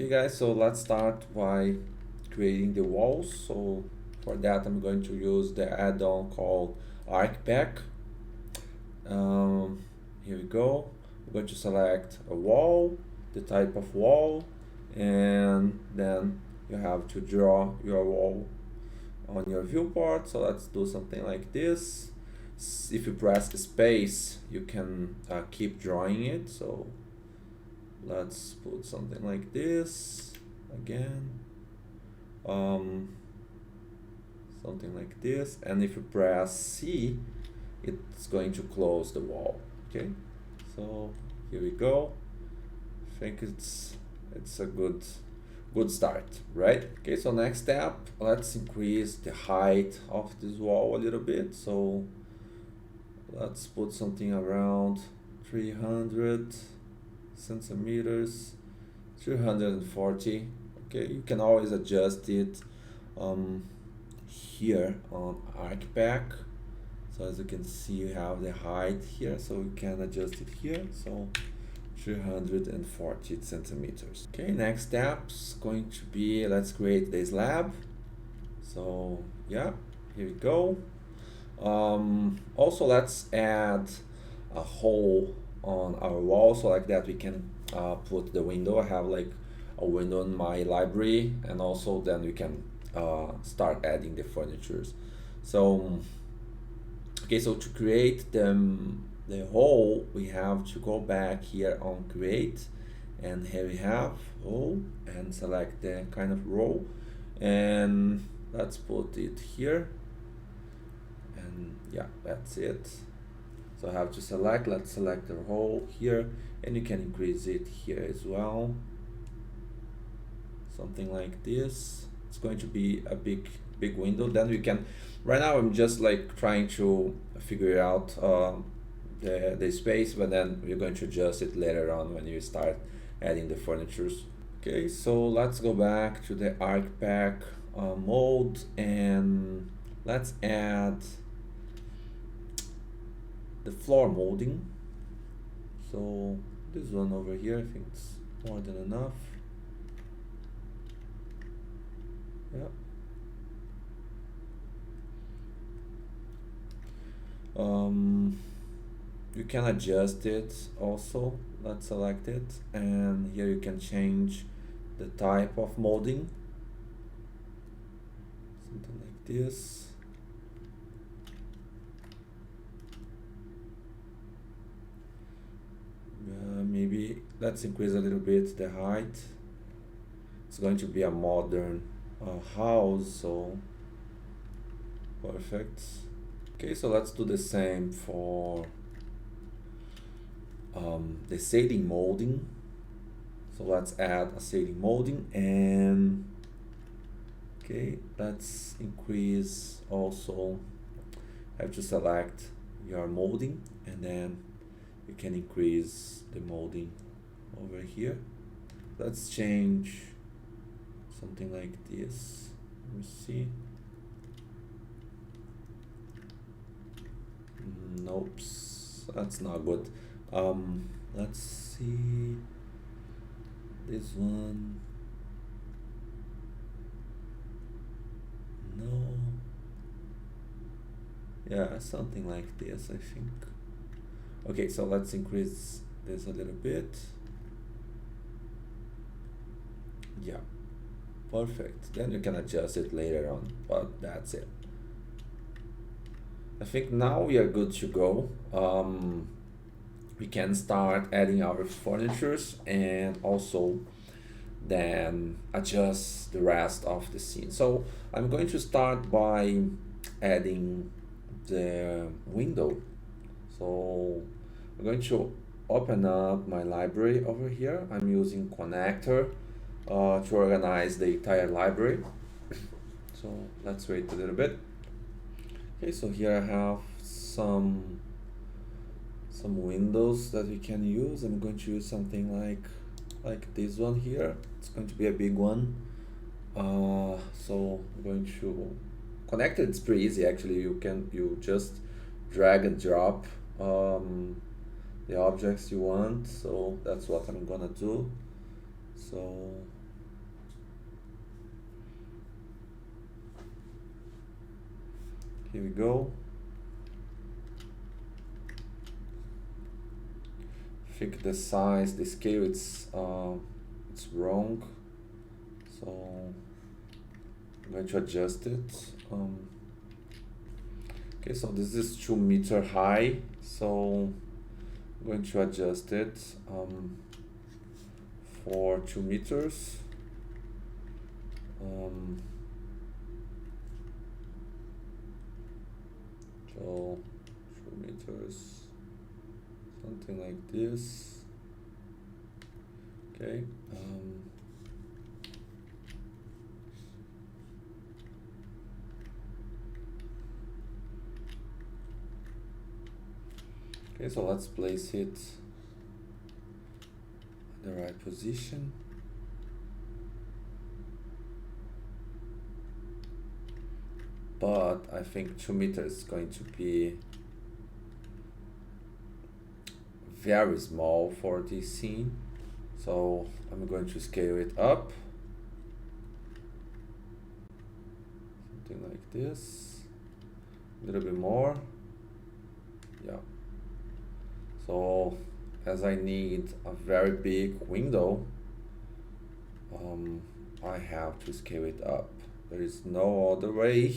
Okay guys, so let's start by creating the walls. So for that I'm going to use the add-on called ArcPack. Here we go. I'm going to select a wall, the type of wall, and then you have to draw your wall on your viewport. So let's do something like this. If you press space, you can keep drawing it. So let's put something like this again, something like this, and if you press C, it's going to close the wall. Okay, so here we go. I think it's a good start, right? Okay, so next step, let's increase the height of this wall a little bit. So let's put something around 300 centimeters, 340. Okay, you can always adjust it here on ArcPack. So as you can see, you have the height here, so we can adjust it here. So 340 centimeters. Okay, next step's going to be, let's create the slab. So yeah, here we go. Also, let's add a hole on our wall, so like that we can put the window. I have like a window in my library, and also then we can start adding the furnitures. So okay, so to create the hole, we have to go back here on create, and here we have hole, and select the kind of row, and let's put it here, and yeah, that's it. So I have to select, let's select the hole here, and you can increase it here as well, something like this. It's going to be a big window. Then we can, right now I'm just like trying to figure out the space, but then we're going to adjust it later on when you start adding the furnitures. Okay, so let's go back to the ArcPack mode, and let's add the floor molding. So this one over here, I think it's more than enough. Yeah. You can adjust it also. Let's select it, and here you can change the type of molding, something like this. Maybe let's increase a little bit the height. It's going to be a modern house, so perfect. Okay, so let's do the same for the shading molding. So let's add a shading molding, and okay, let's increase also. Have to select your molding, and then you can increase the molding over here. Let's change something like this. Let me see. Nope, that's not good. Let's see this one. No. Yeah, something like this, I think. Okay, so let's increase this a little bit. Yeah, perfect. Then you can adjust it later on, but that's it. I think now we are good to go. We can start adding our furnitures, and also then adjust the rest of the scene. So I'm going to start by adding the window. So I'm going to open up my library over here. I'm using connector to organize the entire library. So let's wait a little bit. Okay, so here I have some windows that we can use. I'm going to use something like this one here. It's going to be a big one. So I'm going to connect it. It's pretty easy actually. You just drag and drop the objects you want. So that's what I'm gonna do. So Here we go. I think the size, the scale, it's wrong. So I'm going to adjust it. Okay, so this is 2 meter high. So I'm going to adjust it for 2 meters. So 2 meters, something like this. Okay. Okay, so let's place it in the right position. But I think 2 meters is going to be very small for this scene. So I'm going to scale it up. Something like this. A little bit more. Yeah. So as I need a very big window, I have to scale it up. There is no other way.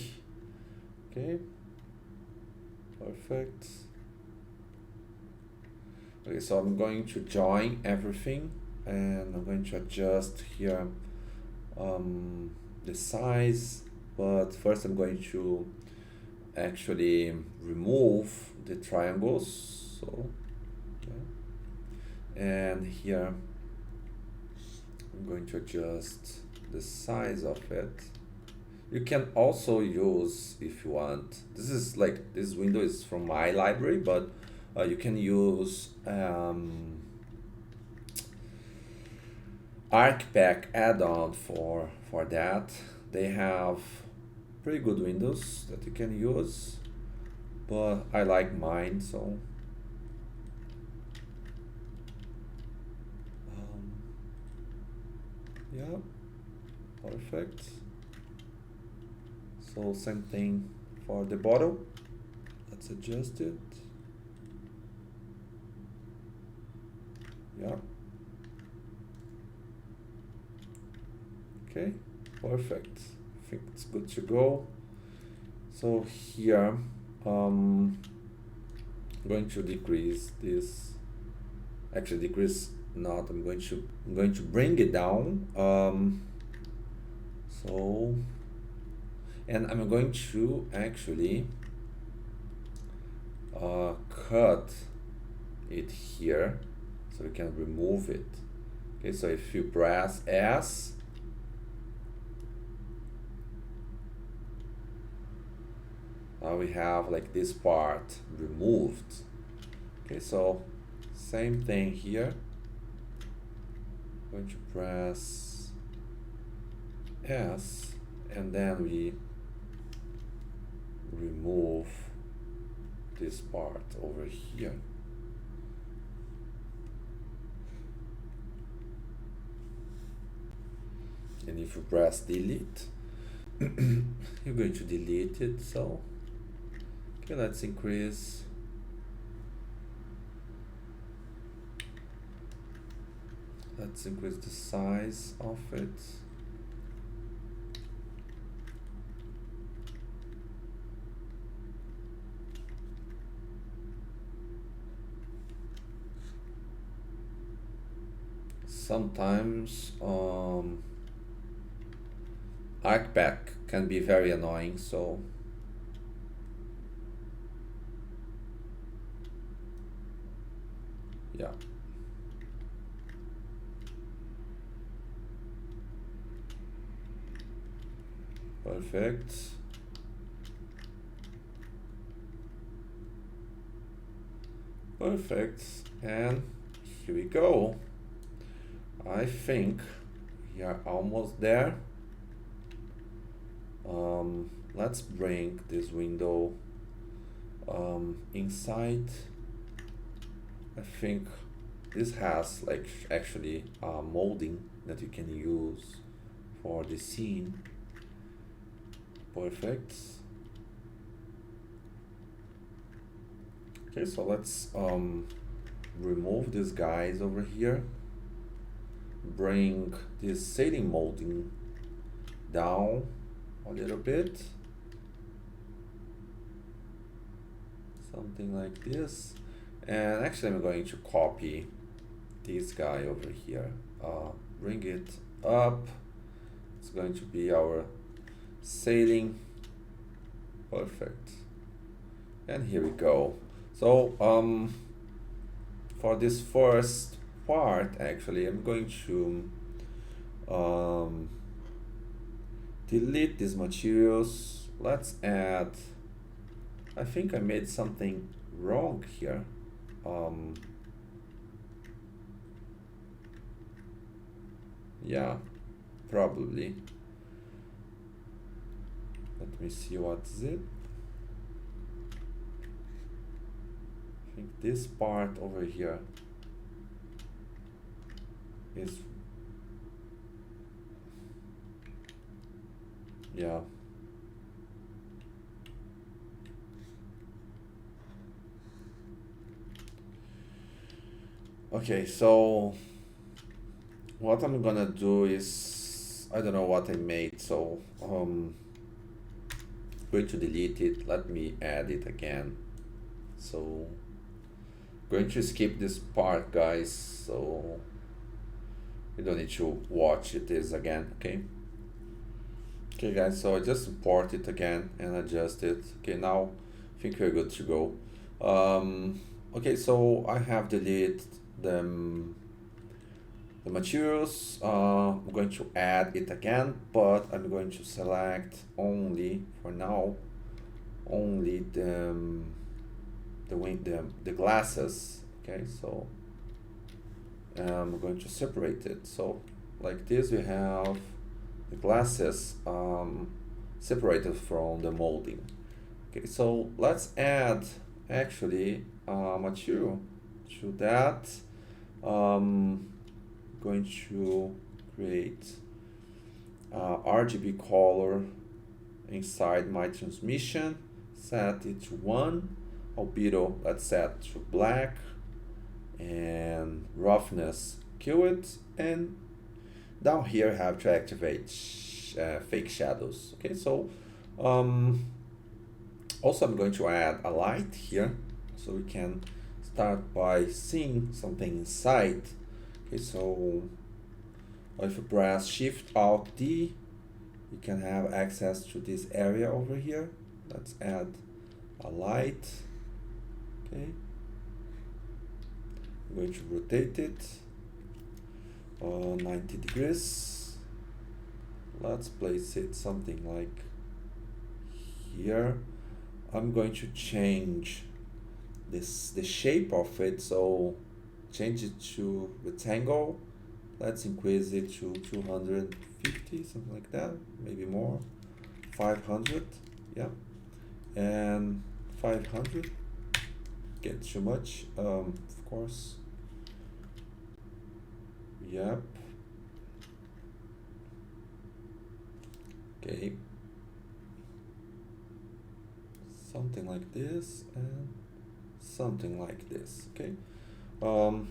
Okay, perfect. Okay, so I'm going to join everything and I'm going to adjust here the size, but first I'm going to actually remove the triangles. So yeah. And here I'm going to adjust the size of it. You can also use, if you want, this window is from my library, but you can use ArcPack add-on for that. They have pretty good windows that you can use, but I like mine, so yeah, perfect. So same thing for the bottom. Let's adjust it. Yeah. Okay, perfect. I think it's good to go. So here, I'm going to decrease this. Actually, decrease not. I'm going to bring it down. So. And I'm going to actually cut it here so we can remove it. Okay, so if you press S, now we have like this part removed. Okay, so same thing here. I'm going to press S and then we remove this part over here. And if you press delete, you're going to delete it. So okay, let's increase the size of it. Sometimes ArcPack can be very annoying, so yeah. Perfect. Perfect. And here we go. I think we are almost there. Let's bring this window inside. I think this has like actually molding that you can use for the scene. Perfect. Okay, so let's remove these guys over here. Bring this shading molding down a little bit. Something like this. And actually I'm going to copy this guy over here. Bring it up. It's going to be our shading. Perfect. And here we go. So for this first part, actually, I'm going to delete these materials. Let's add, I think I made something wrong here. Yeah, probably. Let me see what's it. I think this part over here is, yeah. Okay, so what I'm gonna do is, I don't know what I made, so going to delete it. Let me add it again. So going to skip this part, guys, so you don't need to watch this again. Okay guys, so I just import it again and adjust it. Okay, now I think we're good to go. Okay, so I have deleted the materials. I'm going to add it again, but I'm going to select only, for now, only the glasses. Okay, so I'm going to separate it. So like this, we have the glasses separated from the molding. Okay, so let's add actually material to that. Going to create RGB color inside my transmission, set it to 1, albedo let's set to black, and roughness kill it, and down here I have to activate fake shadows. Okay, so also I'm going to add a light here so we can start by seeing something inside. Okay, so if you press Shift Alt D, you can have access to this area over here. Let's add a light. Okay, I'm going to rotate it 90 degrees. Let's place it something like here. I'm going to change the shape of it, so change it to rectangle. Let's increase it to 250, something like that, maybe more. 500, yeah, and 500. Get too much, of course. Yep. Okay. Something like this and something like this. Okay.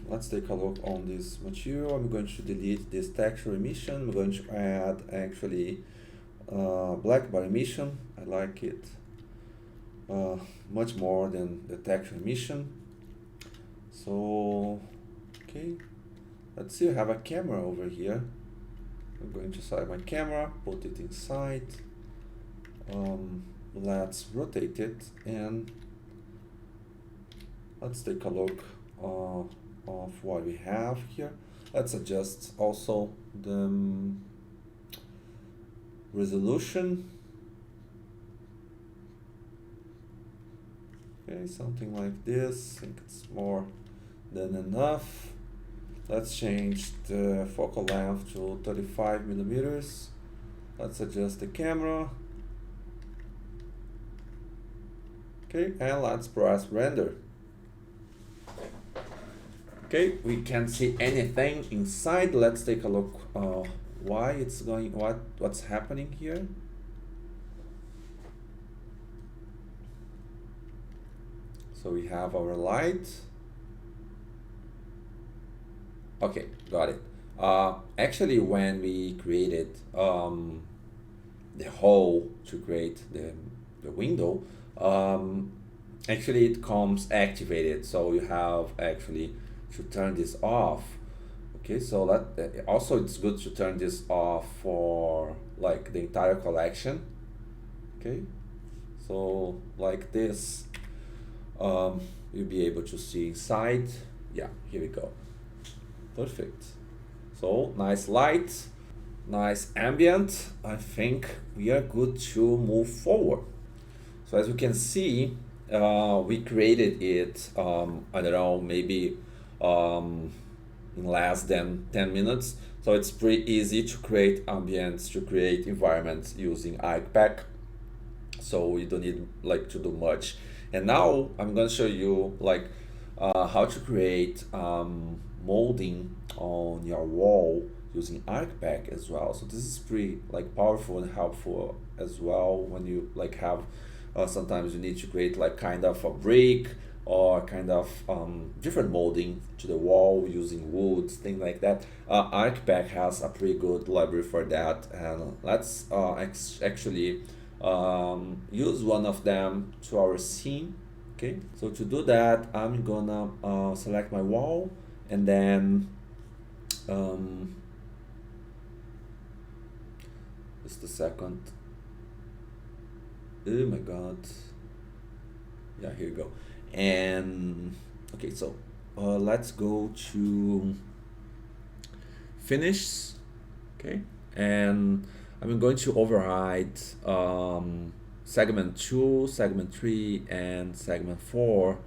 Let's take a look on this material. I'm going to delete this texture emission. I'm going to add actually black bar emission. I like it much more than the texture emission. So, okay, let's see, I have a camera over here. I'm going to select my camera, put it inside. Let's rotate it and let's take a look of what we have here. Let's adjust also the resolution. Okay, something like this. I think it's more than enough. Let's change the focal length to 35 millimeters. Let's adjust the camera. Okay, and let's press render. Okay, we can't see anything inside. Let's take a look why it's going, what's happening here. So we have our light. Okay, got it. Actually, when we created the hole to create the window, actually it comes activated. So you have actually to turn this off. Okay, so that also it's good to turn this off for like the entire collection. Okay, so like this, you'll be able to see inside. Yeah, here we go. Perfect. So nice light, nice ambient. I think we are good to move forward. So as you can see, we created it, I don't know, maybe in less than 10 minutes. So it's pretty easy to create ambience, to create environments using ArcPack. So you don't need like to do much. And now I'm gonna show you like how to create molding on your wall using ArcPack as well. So this is pretty like powerful and helpful as well when you like have sometimes you need to create like kind of a brick or kind of different molding to the wall using woods, things like that. ArcPack has a pretty good library for that, and let's actually use one of them to our scene. Okay, so to do that, I'm gonna select my wall and then just a second. Oh my god. Yeah, here you go. And okay, so let's go to finish. Okay, and I'm going to override segment 2, segment 3, and segment 4.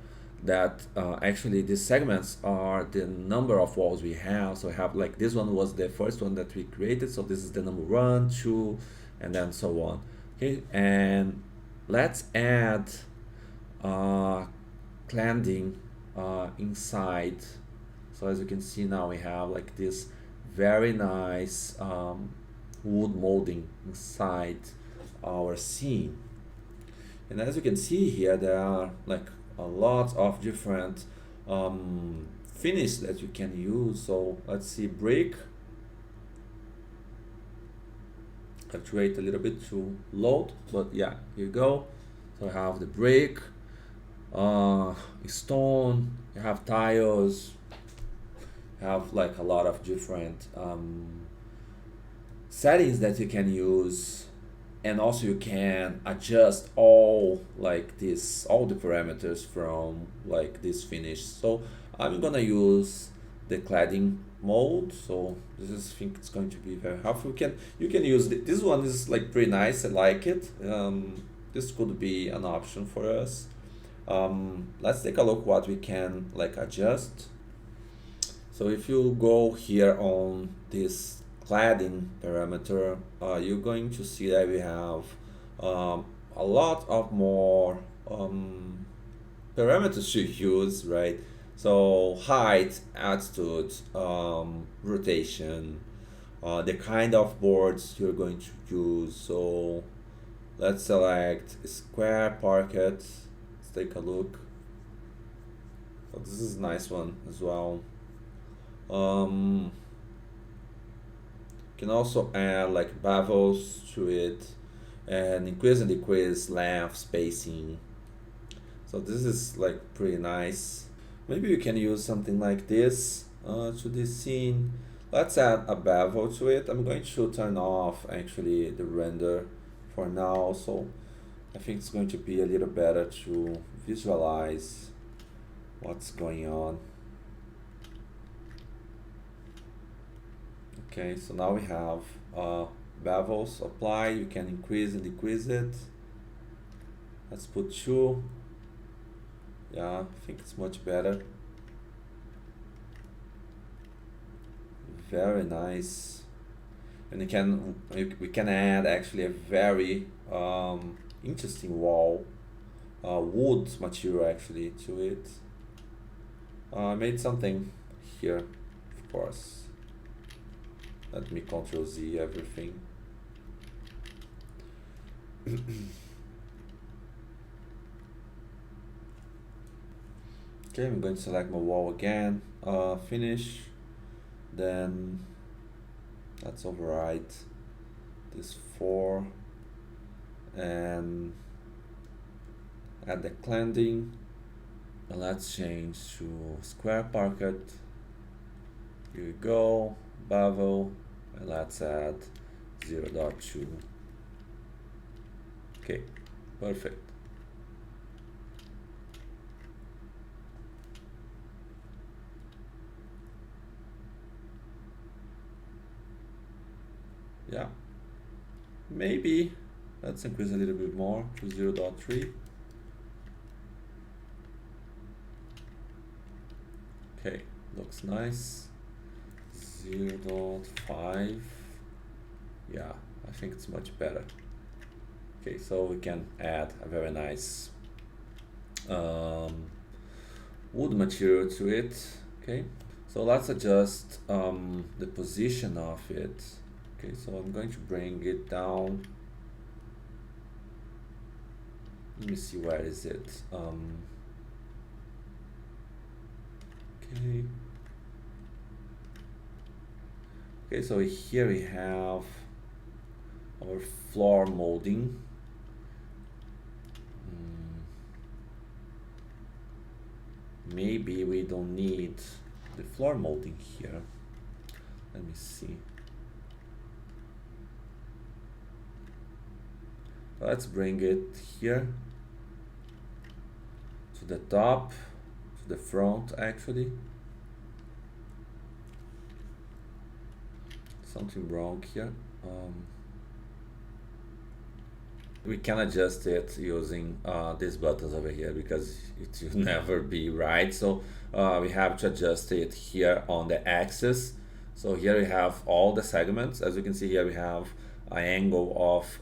That actually these segments are the number of walls we have. So I have like this one was the first one that we created, so this is the number 1, 2, and then so on. Okay, and let's add cladding inside. So as you can see now we have like this very nice wood molding inside our scene. And as you can see here, there are like a lot of different finish that you can use. So let's see, brick. I have to wait a little bit to load, but yeah, here you go. So I have the brick, stone, you have tiles, you have like a lot of different settings that you can use, and also you can adjust all like this, all the parameters from like this finish. So I'm gonna use the cladding mode. So this is, I think it's going to be very helpful. You can use this one is like pretty nice. I like it. This could be an option for us. Let's take a look what we can like adjust. So if you go here on this cladding parameter, you're going to see that we have a lot of more parameters to use, right? So height, altitude, rotation, the kind of boards you're going to use. So let's select square parquet. Let's take a look. So this is a nice one as well. Can also add like bevels to it and increase and decrease length, spacing. So this is like pretty nice. Maybe you can use something like this to this scene. Let's add a bevel to it. I'm going to turn off actually the render for now, so I think it's going to be a little better to visualize what's going on. Okay, so now we have bevels apply. You can increase and decrease it. Let's put 2. Yeah, I think it's much better. Very nice. And we can add actually a very interesting wall, wood material actually to it. I made something here, of course. Let me Ctrl Z everything. Okay, I'm going to select my wall again, finish, then let's override this 4 and add the cladding, and let's change to square parquet. Here we go, bevel, and let's add 0.2. Okay, perfect. Yeah, maybe let's increase a little bit more to 0.3. Okay, looks nice. 0.5. Yeah, I think it's much better. Okay, so we can add a very nice wood material to it. Okay, so let's adjust the position of it. Okay, so I'm going to bring it down. Let me see, where is it? Okay. Okay, so here we have our floor molding. Maybe we don't need the floor molding here. Let me see. Let's bring it here to the top, to the front actually. Something wrong here. We can adjust it using these buttons over here because it will never be right. So we have to adjust it here on the axis. So here we have all the segments. As you can see here, we have an angle of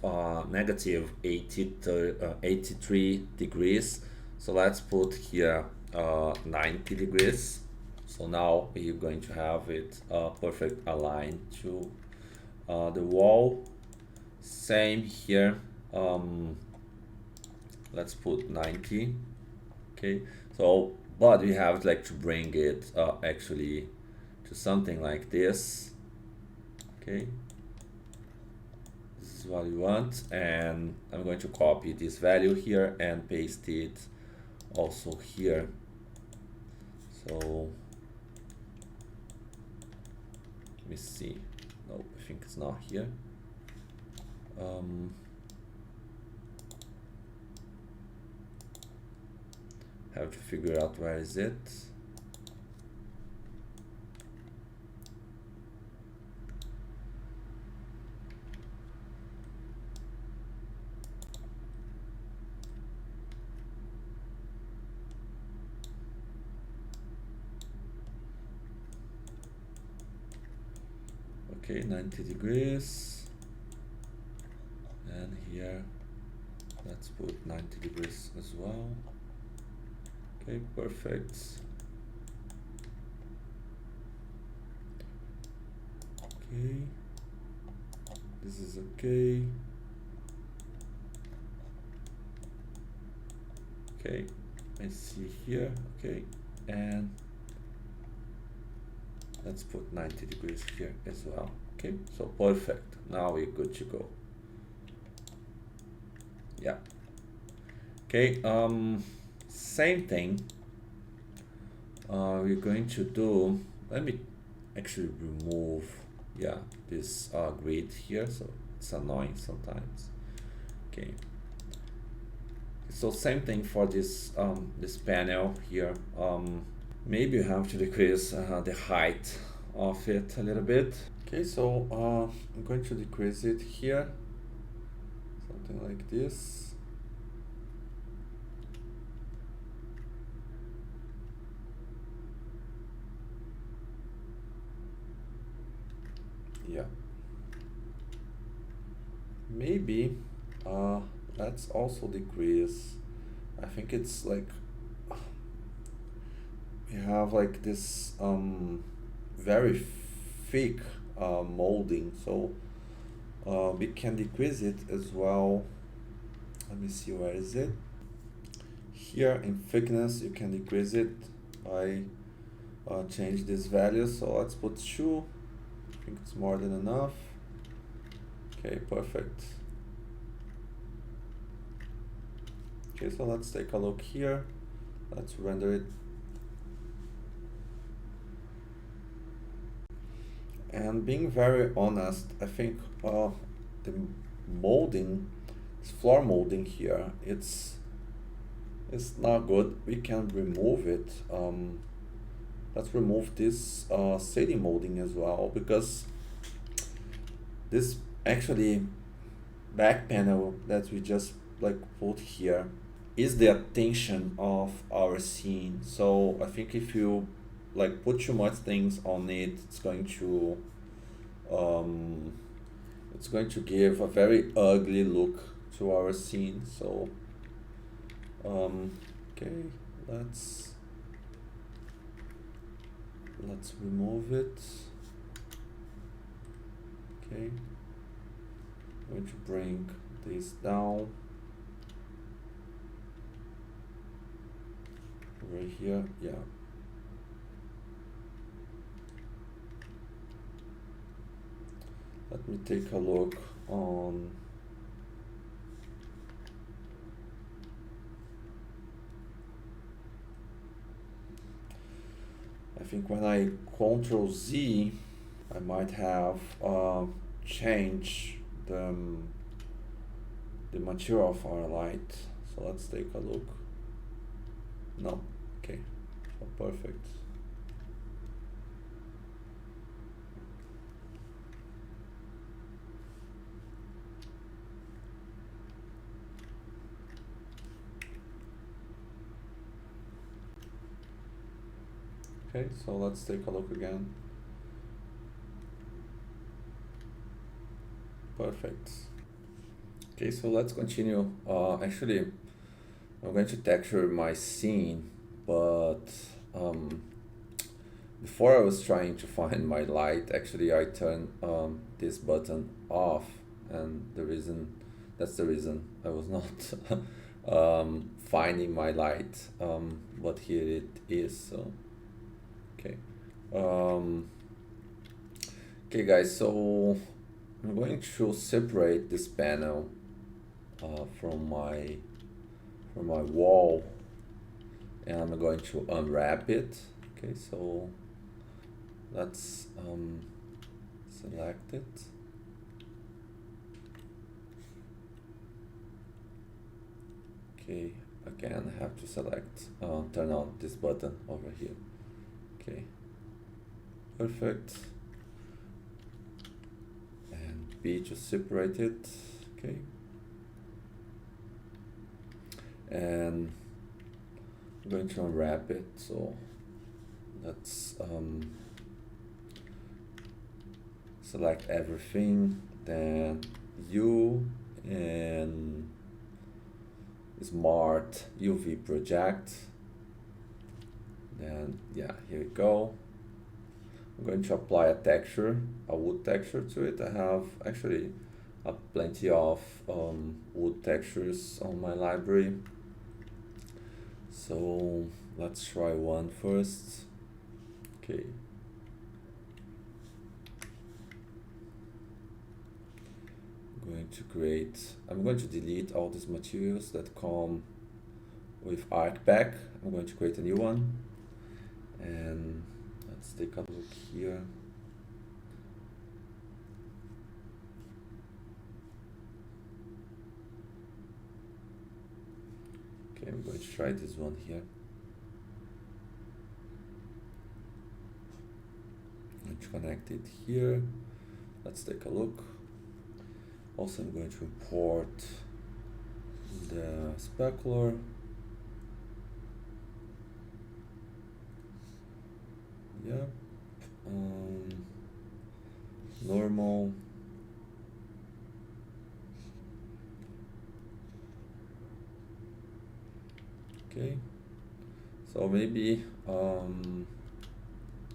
negative 83 degrees. So let's put here 90 degrees. So now we're going to have it perfect aligned to the wall. Same here. Let's put 90. Okay, so but we have like to bring it actually to something like this. Okay, this is what we want, and I'm going to copy this value here and paste it also here. So let me see. No, I think it's not here. Have to figure out where is it. Okay, 90 degrees, and here let's put 90 degrees as well. Okay, perfect. Okay, this is okay. Okay, I see here. Okay, and let's put 90 degrees here as well. Okay, so perfect. Now we're good to go. Yeah. Okay, same thing we're going to do. Let me actually remove this grid here, so it's annoying sometimes. Okay, so same thing for this this panel here. Maybe you have to decrease the height of it a little bit. Okay, so I'm going to decrease it here, something like this. Yeah, maybe let's also decrease. I think it's like we have like this very thick molding, so we can decrease it as well. Let me see, where is it? Here in thickness you can decrease it I change this value, so let's put 2. I think it's more than enough. Okay, perfect. Okay, so let's take a look here. Let's render it. And being very honest, I think the molding, this floor molding here, it's not good. We can remove it. Let's remove this shading molding as well, because this actually back panel that we just like put here is the attention of our scene. So I think if you like put too much things on it, it's going to give a very ugly look to our scene. So okay, let's remove it. Okay, I'm going to bring this down right here. Yeah. Let me take a look on I think when I Control Z, I might have changed the material of our light. So let's take a look. No, okay, so perfect. Okay, so let's take a look again. Perfect. Okay, so let's continue. Actually, I'm going to texture my scene, but before I was trying to find my light, actually I turned this button off, and that's the reason I was not finding my light, but here it is. So okay, okay guys, so I'm going to separate this panel from my wall, and I'm going to unwrap it. Okay, so let's select it. Okay, again I have to select, turn on this button over here. Okay, perfect. And B to separate it. Okay, and I'm going to unwrap it. So let's select everything, then U and Smart UV project. Then yeah, here we go. I'm going to apply a texture, a wood texture to it. I have actually plenty of wood textures on my library. So let's try one first. Okay. I'm going to delete all these materials that come with ArcPack. I'm going to create a new one, and let's take a look here. Okay, I'm going to try this one here. I'm going to connect it here. Let's take a look. Also, I'm going to import the specular. Yep. Normal. Okay. So maybe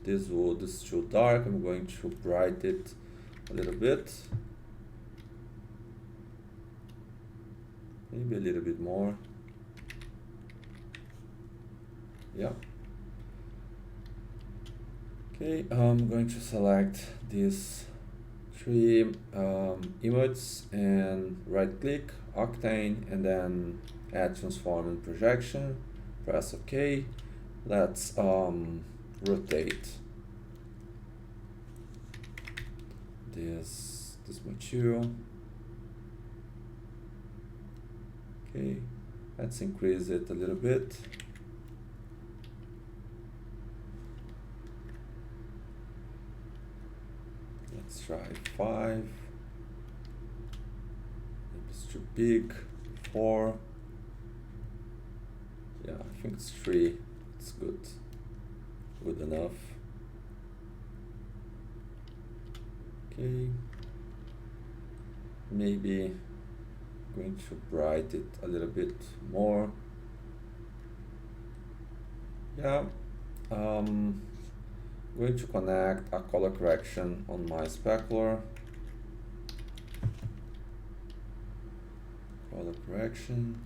this wood is too dark. I'm going to brighten it a little bit. Maybe a little bit more. Yeah. Okay, I'm going to select these three emotes and right click, Octane, and then add transform and projection. Press OK. Let's rotate this material. Okay, let's increase it a little bit. Let's try 5. It's too big. 4. Yeah, I think it's 3. It's good. Good enough. Okay. Maybe going to brighten it a little bit more. Yeah. Going to connect a color correction on my specular. Color correction.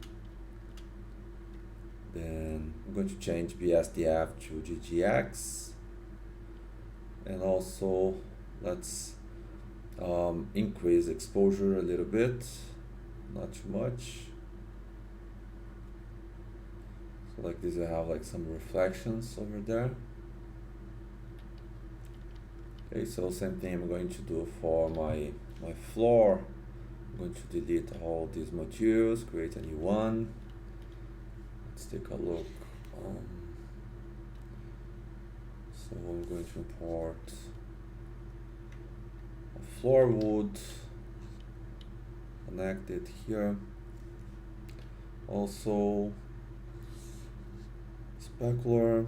Then I'm going to change BSDF to GGX. And also let's increase exposure a little bit, not too much. So like this, I have like some reflections over there. Okay, so same thing I'm going to do for my floor. I'm going to delete all these materials, create a new one. Let's take a look. So I'm going to import a floor wood, connect it here. Also specular.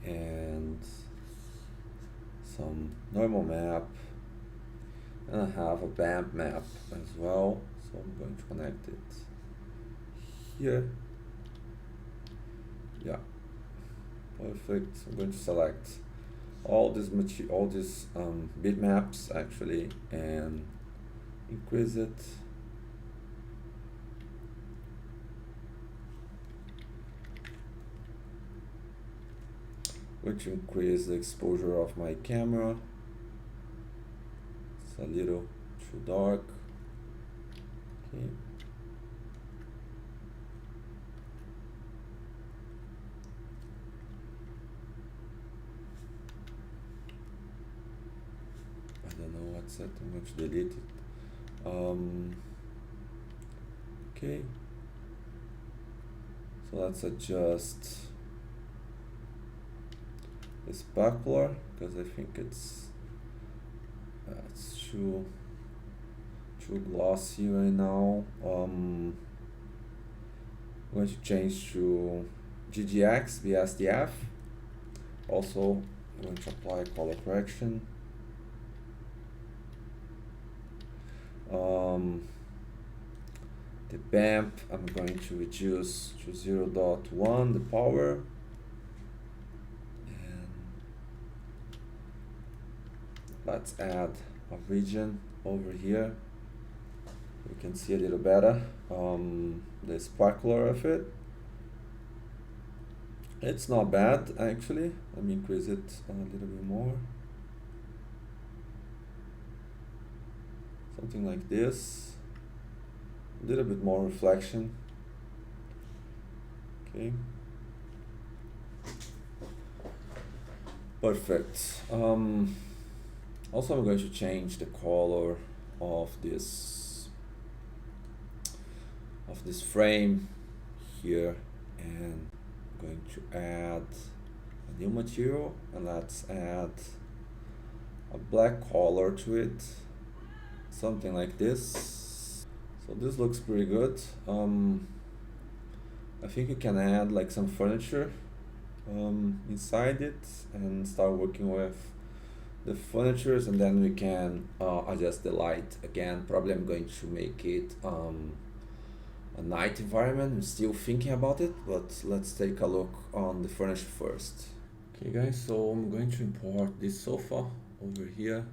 And some normal map, and I have a BAMP map as well, so I'm going to connect it here. Yeah, perfect. I'm going to select all these bitmaps actually and increase it. Which increase the exposure of my camera. It's a little too dark. Okay. I don't know what's that. I'm going to delete it. Okay. So let's adjust the specular because I think it's too glossy right now. I'm going to change to GGX BSDF. Also, I'm going to apply color correction. The BAMP I'm going to reduce to 0.1 the power. Let's add a region over here. We can see a little better the specular of it. It's not bad actually. Let me increase it a little bit more. Something like this. A little bit more reflection. Okay. Perfect. Also, I'm going to change the color of this frame here, and I'm going to add a new material, and let's add a black color to it, something like this. So this looks pretty good. I think you can add like some furniture inside it and start working with the furnitures, and then we can adjust the light again. Probably I'm going to make it a night environment. I'm still thinking about it, but let's take a look on the furniture first. Okay guys, so I'm going to import this sofa over here.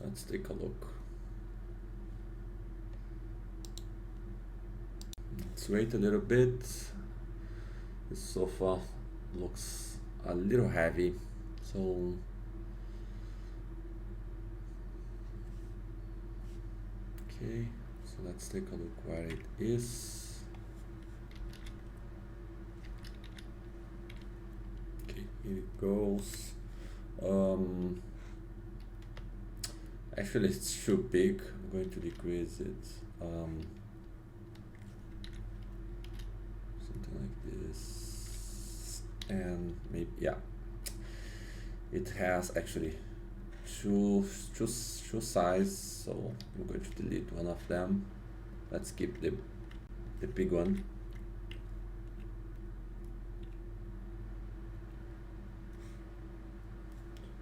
Let's take a look. Let's wait a little bit. This sofa looks a little heavy, so okay, so let's take a look where it is. Okay, here it goes. Actually, it's too big. I'm going to decrease it. Something like this, and maybe, yeah, it has actually two sides, so I'm going to delete one of them. Let's keep the big one.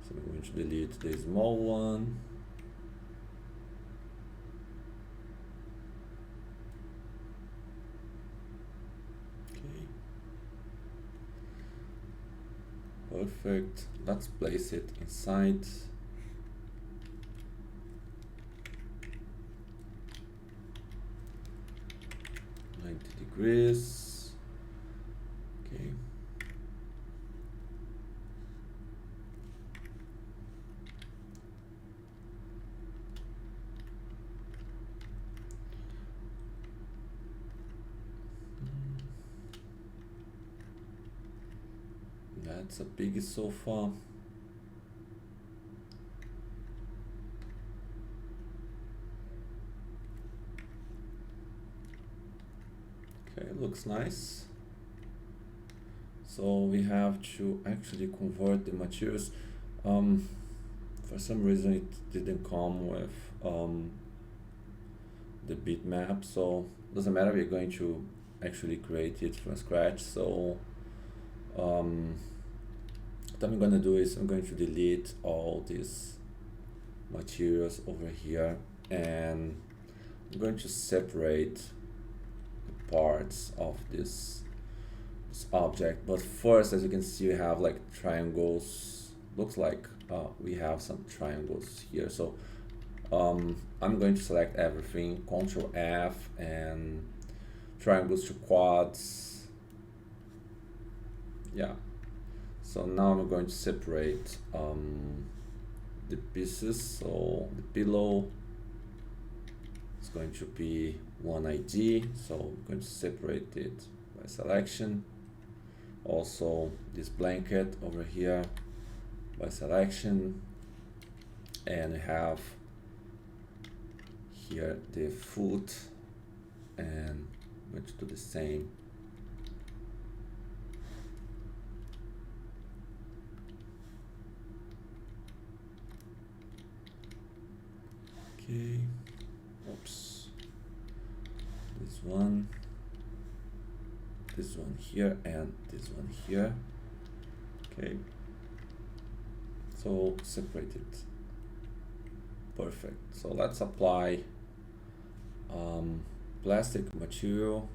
So I'm going to delete the small one. Perfect. Let's place it inside. Degrees. Okay. That's a big sofa. Okay, looks nice. So we have to actually convert the materials. For some reason it didn't come with the bitmap, so doesn't matter, we're going to actually create it from scratch. So what I'm gonna do is I'm going to delete all these materials over here, and I'm going to separate the parts of this object. But first, as you can see, we have like triangles. Looks like we have some triangles here. So I'm going to select everything, Ctrl F, and triangles to quads. Yeah. So now I'm going to separate the pieces. So the pillow is going to be one ID. So I'm going to separate it by selection. Also this blanket over here by selection, and we have here the foot, and I'm going to do the same. Okay, oops, this one here, and this one here. Okay, so separate it. Perfect. So let's apply plastic material.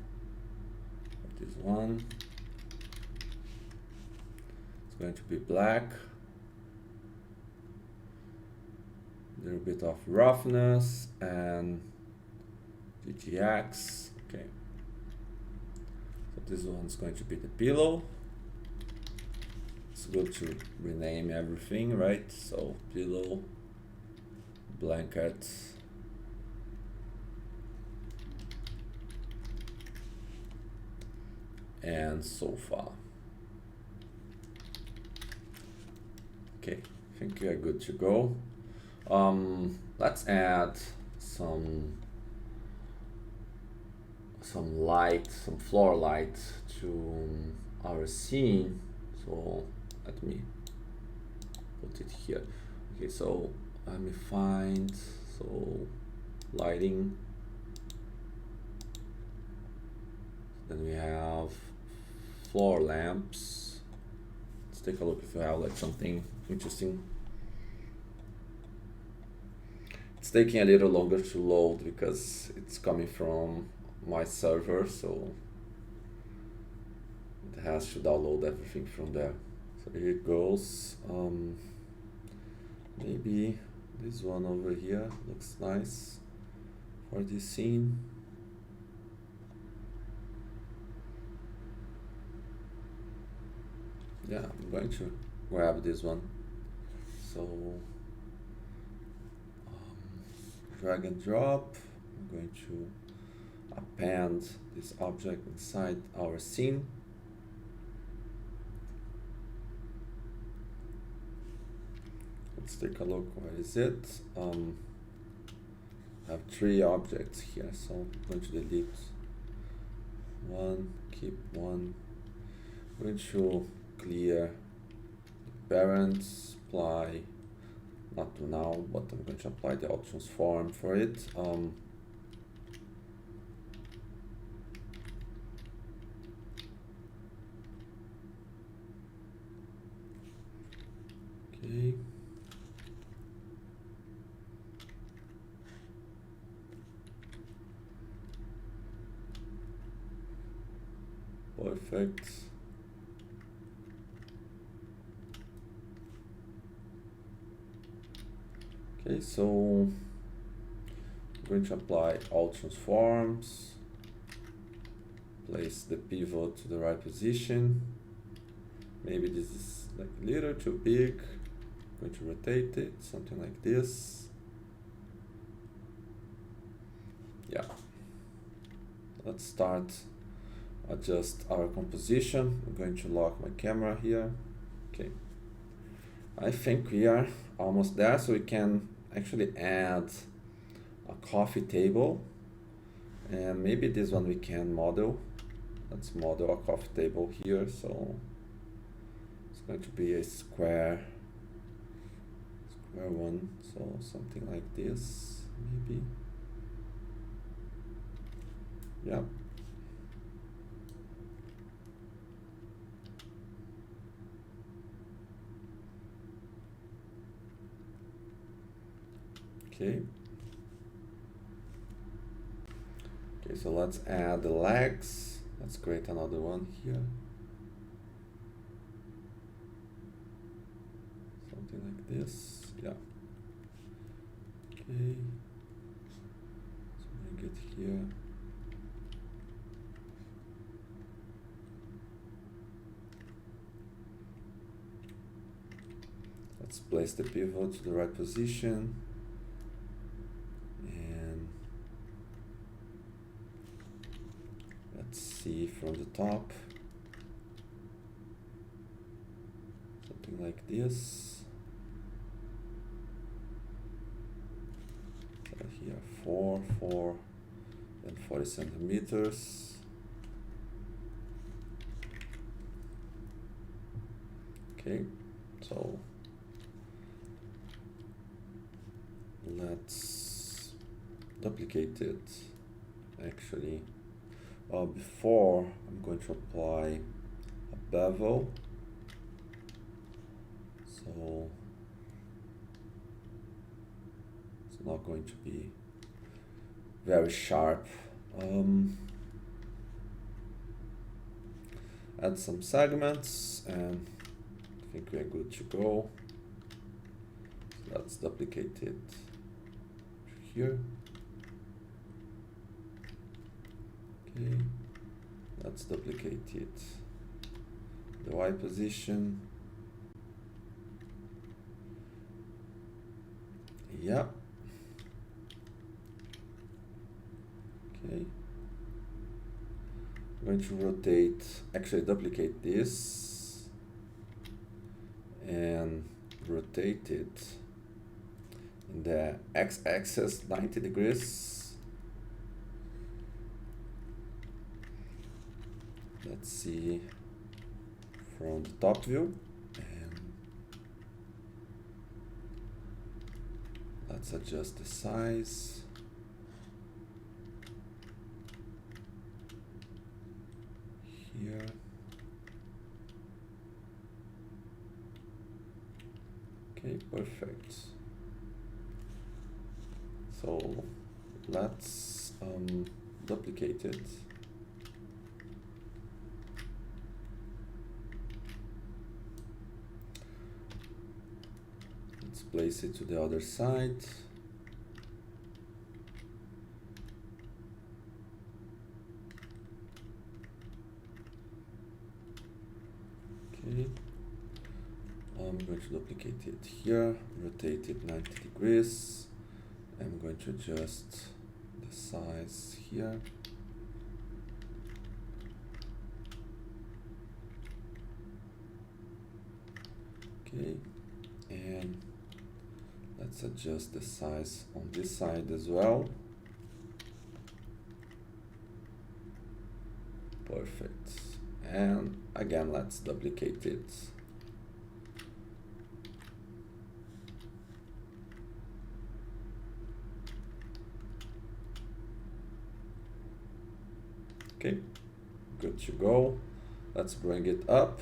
This one, it's going to be black. A little bit of roughness and GTX. Okay. So this one's going to be the pillow. It's good to rename everything, right? So pillow, blanket, and sofa. Okay, I think we are good to go. Let's add some light, some floor light to our scene. So let me put it here. Okay, so let me find, so lighting. Then we have floor lamps. Let's take a look if we have like something interesting. It's taking a little longer to load because it's coming from my server, so it has to download everything from there. So here it goes. Maybe this one over here looks nice for this scene. yeah, I'm going to grab this one. So drag and drop. I'm going to append this object inside our scene. Let's take a look. Where is it? I have 3 objects here, so I'm going to delete one, keep one. I'm going to clear the parents, apply, not to now, but I'm going to apply the transform for it. Okay. Perfect. Okay, so I'm going to apply all transforms, place the pivot to the right position. Maybe this is like a little too big. I'm going to rotate it, something like this. Yeah. Let's start adjust our composition. I'm going to lock my camera here. Okay. I think we are almost there, so we can actually add a coffee table, and maybe this one we can model. Let's model a coffee table here. So it's going to be a square one, so something like this, maybe. Yeah. Okay. Okay, so let's add the legs. Let's create another one here. Something like this. Yeah. Okay. So bring it here. Let's place the pivot to the right position. And let's see from the top. Something like this. Here 4 and 40 centimeters. Okay, so let's duplicate it. Actually, before I'm going to apply a bevel. So it's not going to be very sharp. Add some segments, and I think we are good to go. So let's duplicate it here. Okay, let's duplicate it. The Y position. Yeah. Okay. I'm going to rotate, actually duplicate this and rotate it in the x-axis 90 degrees. Let's see from the top view, and let's adjust the size. Here. Okay, perfect. So let's duplicate it. Let's place it to the other side. Okay. I'm going to duplicate it here, rotate it 90 degrees. I'm going to adjust the size here. Okay, and let's adjust the size on this side as well. Perfect. And again, let's duplicate it. Okay, good to go. Let's bring it up.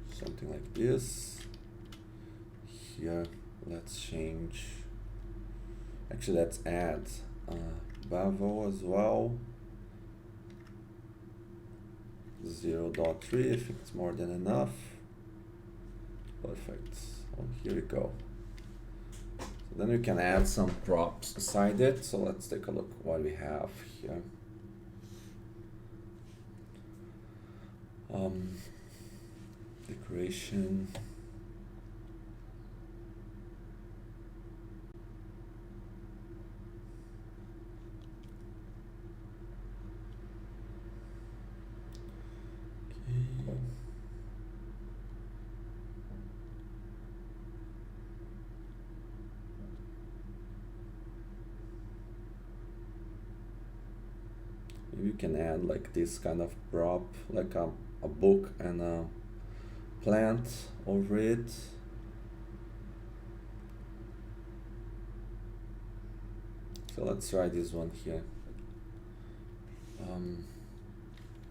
Something like this. Here, let's change. Actually, let's add bevel as well. 0.3, I think it's more than enough. Perfect. Oh, here we go. So then we can add some props beside it. So let's take a look what we have here. Decoration. You can add like this kind of prop, like a book and a plant over it. So let's try this one here. I'm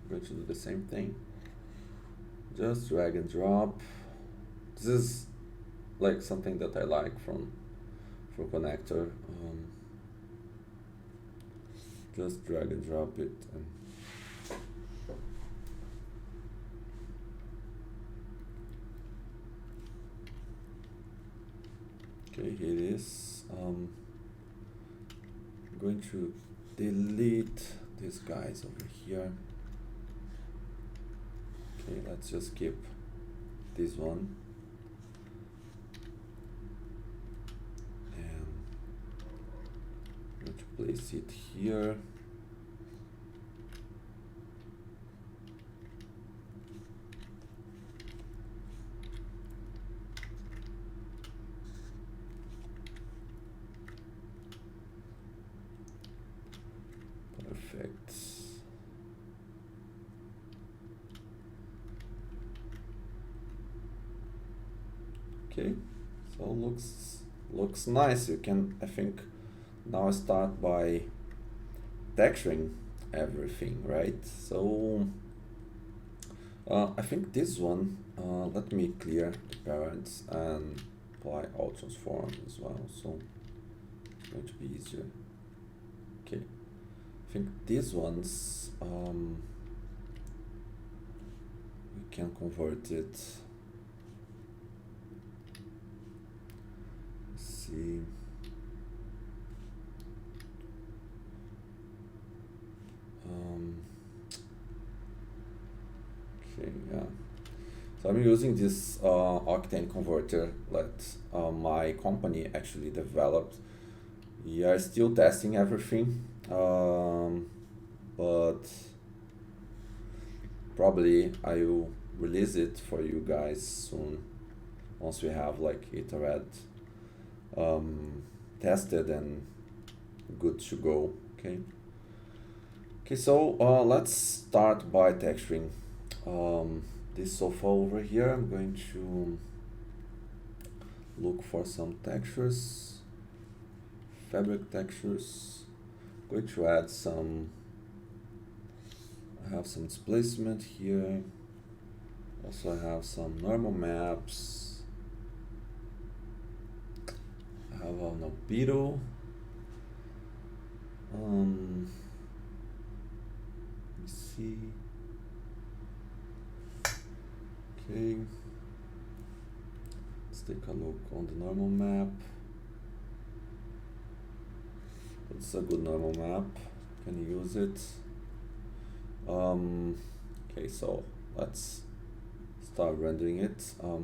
going to do the same thing. Just drag and drop. This is like something that I like for connector. Just drag and drop it. Okay, here it is. I'm going to delete these guys over here. Okay, let's just keep this one. And I'm going to place it here. Perfect. Okay, so looks nice. You can, I think, now start by texturing everything, right? So I think this one, let me clear the parents and apply all transform as well, so it's going to be easier. Okay, I think these ones we can convert it. Let's see. Okay, yeah. So I'm using this Octane converter that my company actually developed. We are still testing everything, but probably I will release it for you guys soon once we have like it already tested and good to go. Okay. Okay, so let's start by texturing this sofa over here. I'm going to look for some textures, fabric textures. I'm going to add some, I have some displacement here. Also I have some normal maps. I have an albedo. Let's see. Okay. Let's take a look on the normal map. it's a good normal map. Can use it. Okay, so let's start rendering it. So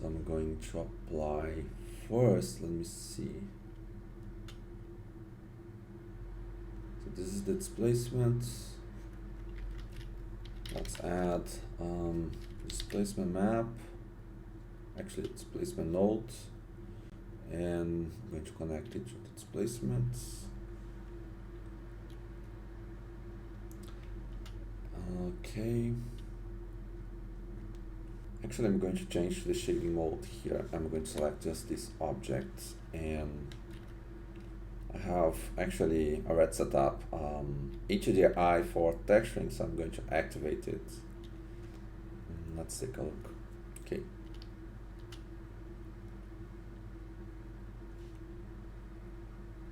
I'm going to apply first. Let me see. So this is the displacement. Let's add displacement map. Actually, displacement node, and I'm going to connect it to the displacement. Okay. Actually, I'm going to change to the shading mode here. I'm going to select just this object, and I have actually already set up HDRI for texturing, so I'm going to activate it. Let's take a look. Okay.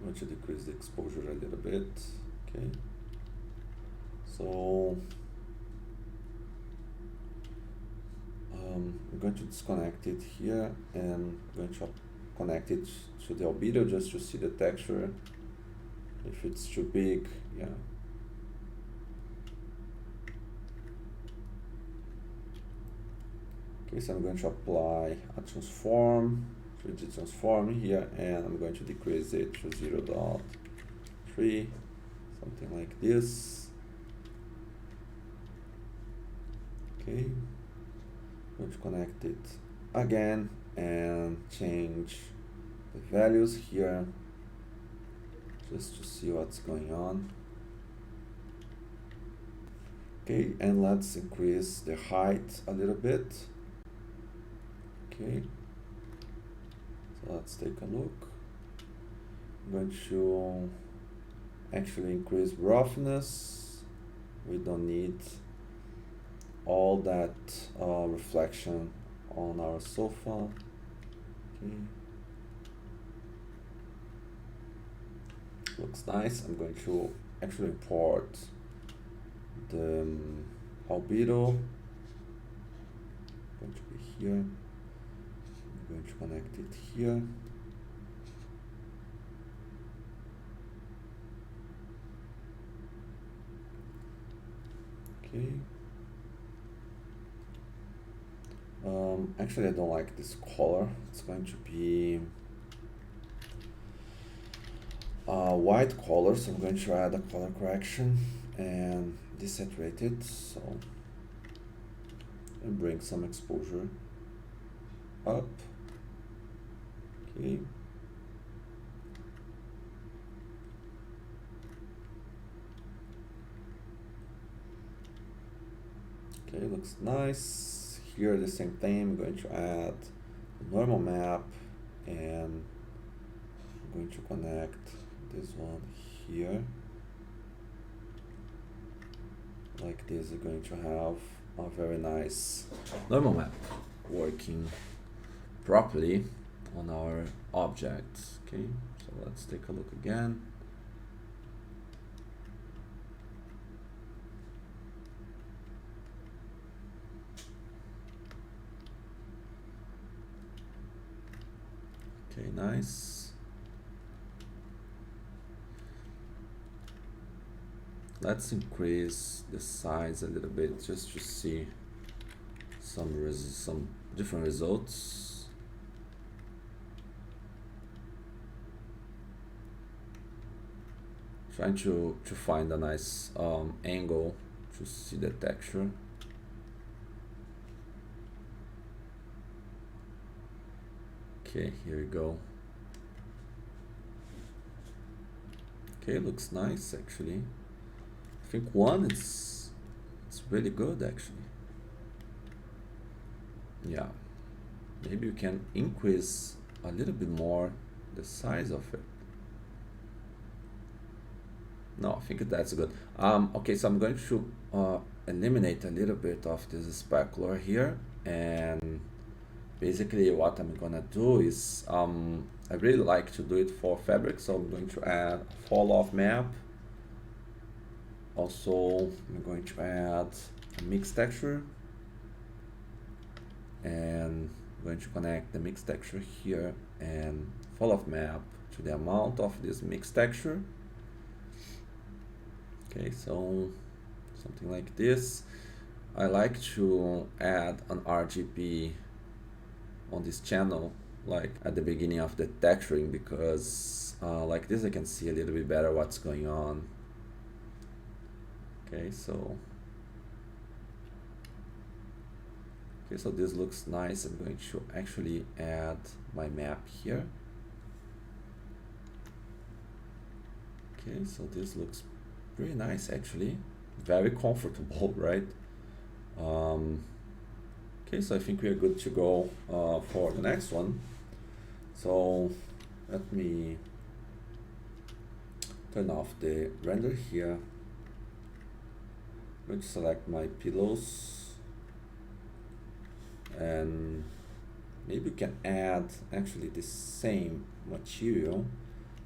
I'm going to decrease the exposure a little bit. Okay. So I'm going to disconnect it here, and I'm going to connect it to the albedo just to see the texture. If it's too big, yeah. Okay, so I'm going to apply a transform, 3D transform here, and I'm going to decrease it to 0.3, something like this. Okay, I'm going to connect it again and change the values here just to see what's going on. Okay, and let's increase the height a little bit. Okay, so let's take a look. I'm going to actually increase roughness. We don't need all that reflection on our sofa. Okay, looks nice. I'm going to actually import the albedo. Going to be here. I'm going to connect it here. Okay. Actually, I don't like this color. It's going to be white color, so I'm going to add a color correction and desaturate it, so and bring some exposure up. Okay. Okay, looks nice. Here the same thing. I'm going to add a normal map, and I'm going to connect this one here. Like this, we're going to have a very nice normal map working properly on our object. Okay, so let's take a look again. Okay, nice. Let's increase the size a little bit just to see some different results. Trying to find a nice angle to see the texture. Okay, here we go. Okay, looks nice actually. I think it's really good actually. Yeah, maybe you can increase a little bit more the size of it. No, I think that's good. Okay, so I'm going to eliminate a little bit of this specular here, and basically what I'm gonna do is I really like to do it for fabric, so I'm going to add a fall off map. Also, I'm going to add a mixed texture, and I'm going to connect the mix texture here and fall of map to the amount of this mix texture. Okay, so something like this. I like to add an RGB on this channel, like at the beginning of the texturing, because like this I can see a little bit better what's going on. Okay, so this looks nice. I'm going to actually add my map here. Okay, so this looks pretty nice actually, very comfortable, right? Okay, so I think we are good to go for the next one. So let me turn off the render here. I'm going to select my pillows, and maybe we can add actually the same material.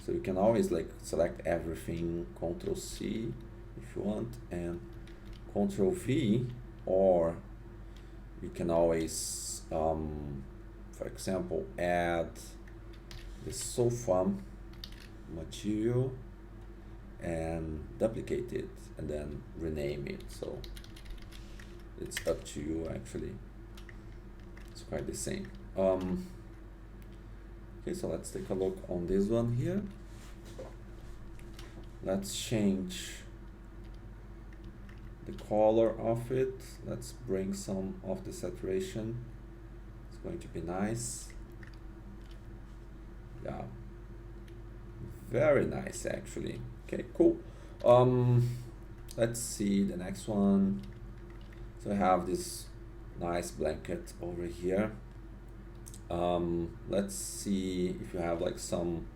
So you can always like select everything, Ctrl C if you want, and Ctrl V, or you can always, for example, add the sofa material and duplicate it and then rename it. So it's up to you actually. It's quite the same. Okay, so let's take a look on this one here. Let's change the color of it. Let's bring some of the saturation. It's going to be nice. Yeah, very nice actually. Okay, cool. Let's see the next one. So I have this nice blanket over here. Let's see if you have like some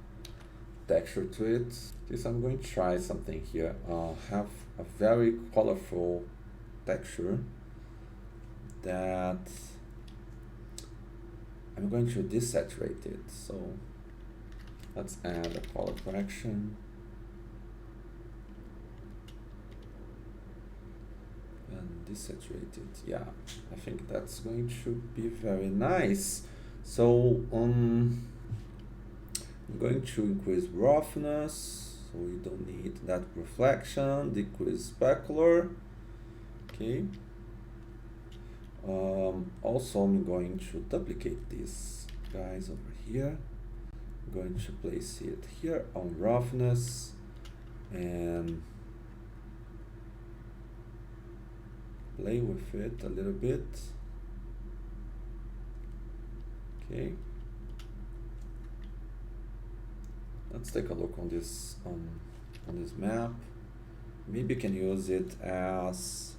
texture to it. Okay, so I'm going to try something here. Have a very colorful texture that I'm going to desaturate it. So let's add a color correction. And desaturate it. Yeah, I think that's going to be very nice. So I'm going to increase roughness, so we don't need that reflection, decrease specular. Okay. Also I'm going to duplicate these guys over here. I'm going to place it here on roughness and play with it a little bit. Okay. Let's take a look on this map. Maybe you can use it as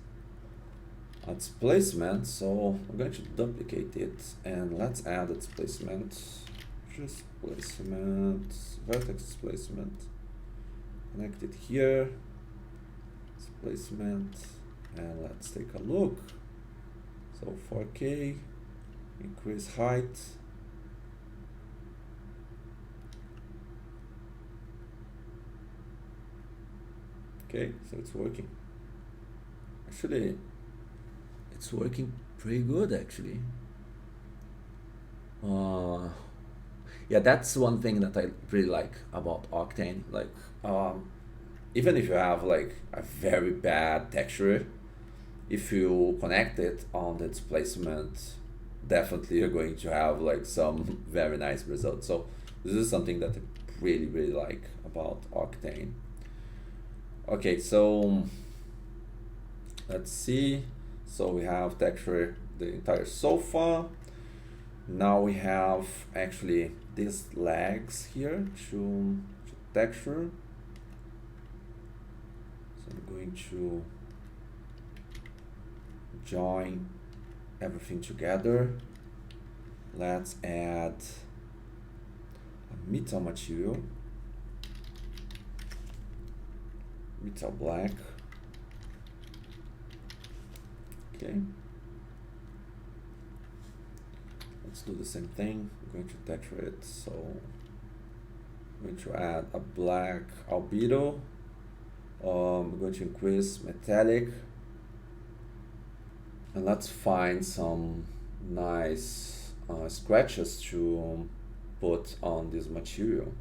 a displacement. So I'm going to duplicate it and let's add a displacement. Just placement, vertex displacement. Connect it here. Displacement, and let's take a look. So 4K. Increase height. Okay, so it's working. Actually, it's working pretty good actually. Yeah, that's one thing that I really like about Octane. Like, even if you have like a very bad texture, if you connect it on the displacement, definitely you're going to have like some very nice results. So this is something that I really like about Octane. Okay, so let's see. So we have texture the entire sofa. Now we have actually these legs here to texture. So I'm going to join everything together. Let's add a metal material, metal black. Okay, let's do the same thing. I'm going to texture it, so I'm going to add a black albedo. I'm going to increase metallic, and let's find some nice scratches to put on this material.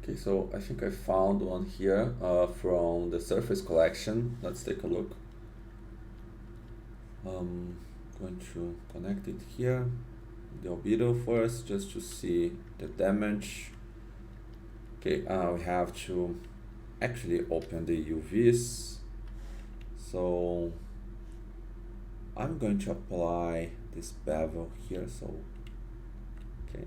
Okay, so I think I found one here from the surface collection. Let's take a look. Going to connect it here, the albedo first, just to see the damage. Okay, we have to actually open the UVs. So I'm going to apply this bevel here. So okay,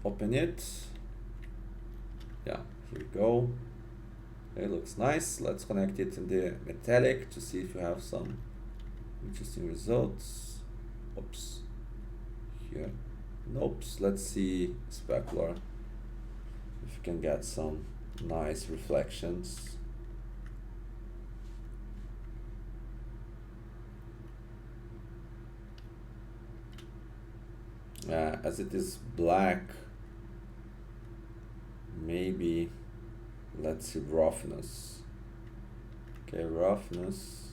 open it. Yeah, here we go. It looks nice. Let's connect it in the metallic to see if we have some interesting results. Oops. Here. Nope. Let's see specular. If you can get some nice reflections. As it is black, maybe let's see roughness. Okay, roughness.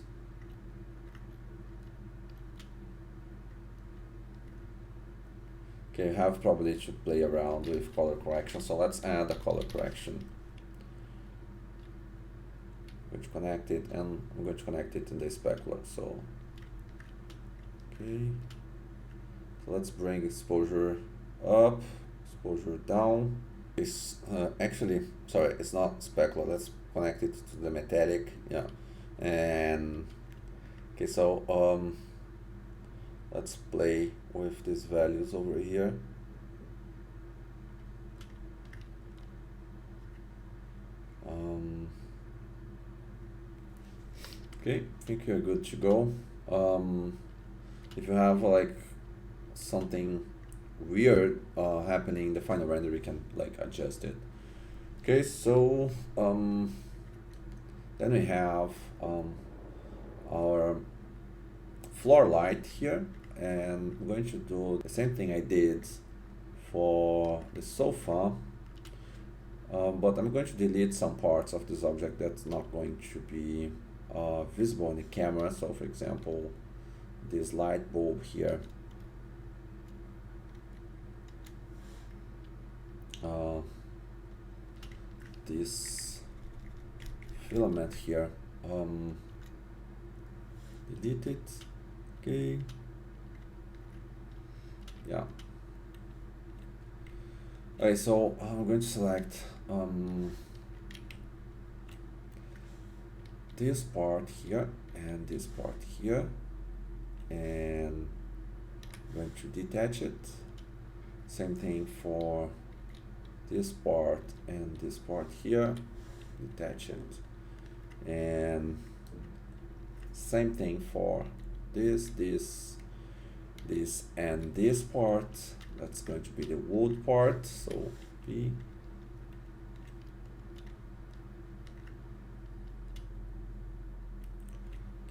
Okay, I have probably to play around with color correction, so let's add a color correction. I'm going to connect it, and I'm going to connect it in the specular. So okay, so let's bring exposure up, exposure down. It's actually, sorry, it's not specular. Let's connect it to the metallic. Yeah, and okay, so let's play with these values over here. Okay, I think you're good to go. If you have like something weird happening in the final render, we can like adjust it. Okay, so then we have our floor light here, and I'm going to do the same thing I did for the sofa, but I'm going to delete some parts of this object that's not going to be visible in the camera. So for example, this light bulb here. This filament here, delete it. Okay, yeah. Okay, so I'm going to select this part here and this part here, and I'm going to detach it. Same thing for this part and this part here, detach it, and same thing for this, and this part. That's going to be the wood part, so P.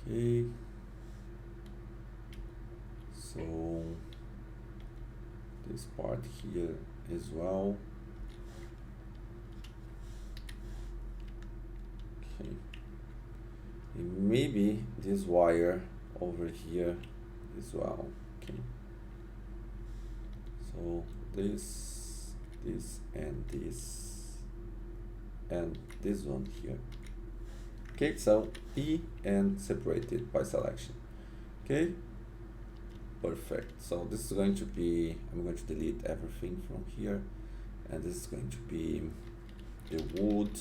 Okay, so this part here as well. Okay, and maybe this wire over here as well. Okay, so this, and this one here. Okay, so E and separate it by selection. Okay, perfect. So this is going to be, I'm going to delete everything from here, and this is going to be the wood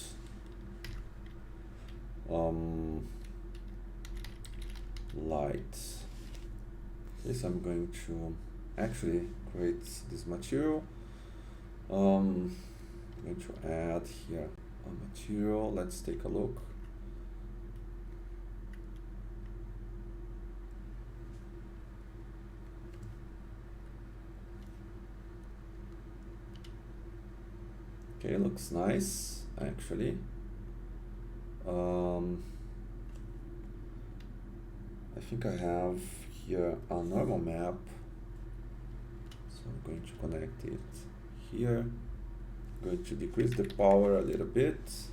light. Okay, so I'm going to actually create this material. I'm going to add here a material. Let's take a look. Okay, looks nice actually. I think I have here a normal map, so I'm going to connect it here. I'm going to decrease the power a little bit, so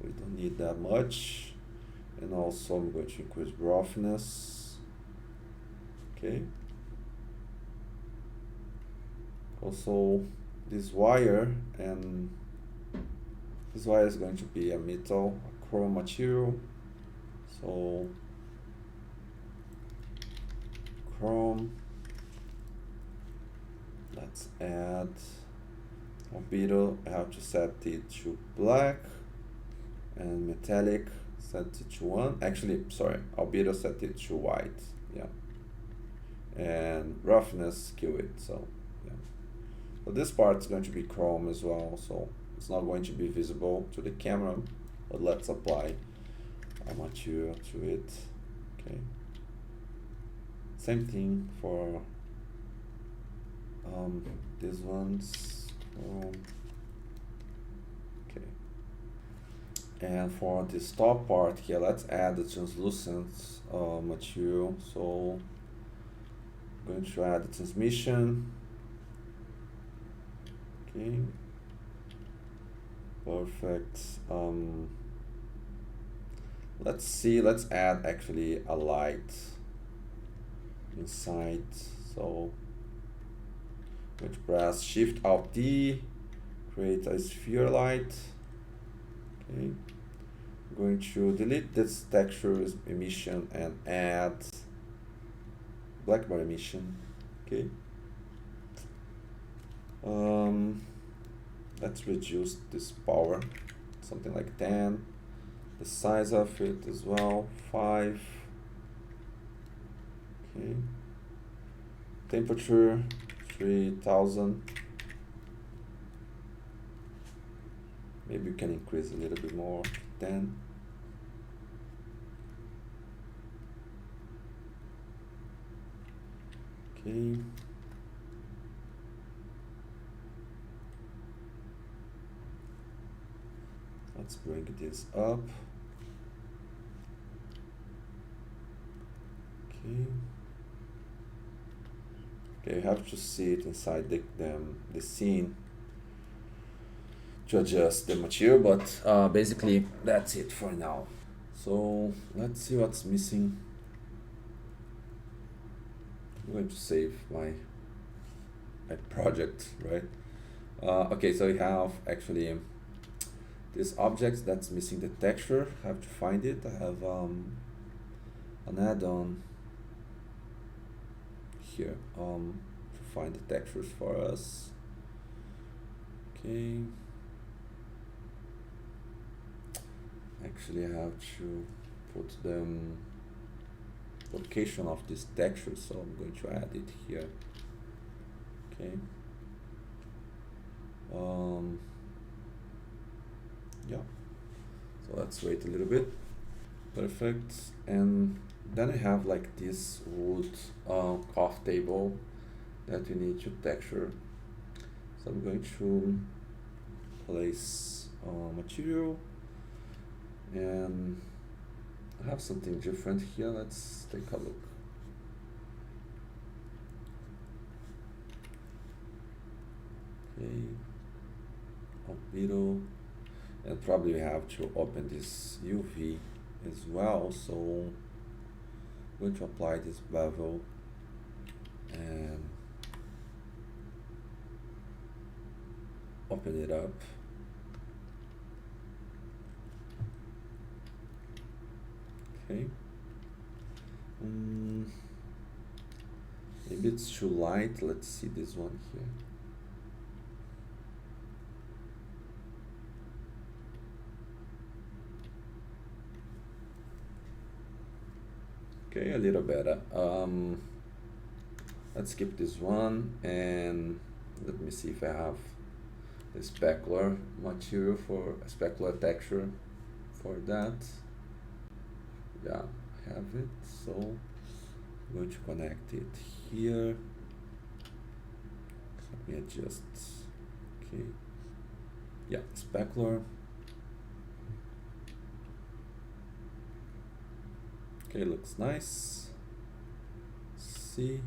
we don't need that much, and also I'm going to increase roughness. Okay. Also, this wire and this wire is going to be a metal, a chrome material. So chrome. Let's add albedo. I have to set it to black, and metallic set it to 1. Actually, sorry, albedo set it to white. Yeah. And roughness kill it. So yeah. So this part is going to be chrome as well. So it's not going to be visible to the camera, but let's apply a material to it. Okay. Same thing for these ones. Okay. And for this top part here, let's add the translucent material. So I'm going to add the transmission. Okay. Perfect. Let's add actually a light inside. So I'm going to press Shift Alt D, create a sphere light. Okay. I'm going to delete this texture emission and add black bar emission. Okay. Let's reduce this power, something like 10. The size of it as well, 5. Okay. Temperature 3000. Maybe you can increase a little bit more, 10. Okay. Let's bring this up. Okay. Okay, you have to see it inside the scene to adjust the material, but basically that's it for now. So let's see what's missing. I'm going to save my project, right? Okay, so we have actually this object that's missing the texture. I have to find it. I have an add-on here to find the textures for us. Okay. Actually, I have to put the location of this texture, so I'm going to add it here. Okay. Yeah. So let's wait a little bit. Perfect. And then I have like this wood cough table that we need to texture. So I'm going to place material, and I have something different here. Let's take a look. Okay, albedo, and probably we have to open this UV as well. So I'm going to apply this bevel and open it up. Okay. Maybe it's too light. Let's see this one here. Okay, a little better. Let's skip this one, and let me see if I have the specular material for a specular texture for that. Yeah, I have it. So I'm going to connect it here. Let me adjust. Okay. Yeah, specular. Okay, looks nice. See,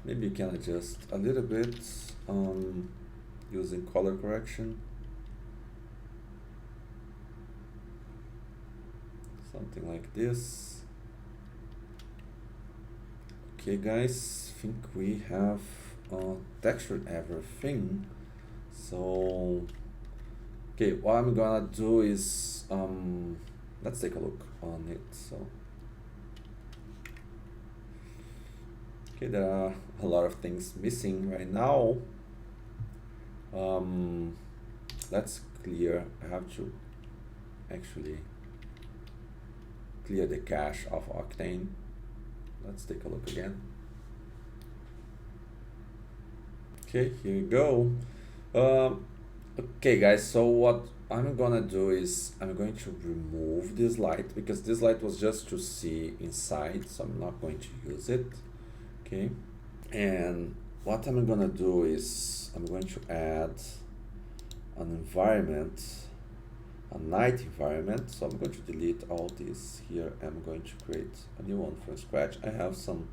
maybe you can adjust a little bit using color correction. Something like this. Okay guys, I think we have textured everything. So okay, what I'm gonna do is let's take a look on it. So okay, there are a lot of things missing right now. Let's clear. I have to actually clear the cache of Octane. Let's take a look again. Okay, here we go. Okay guys, so what I'm gonna do is I'm going to remove this light because this light was just to see inside, so I'm not going to use it. Okay, and what I'm gonna do is I'm going to add an environment, a night environment. So I'm going to delete all this here. I'm going to create a new one from scratch. I have some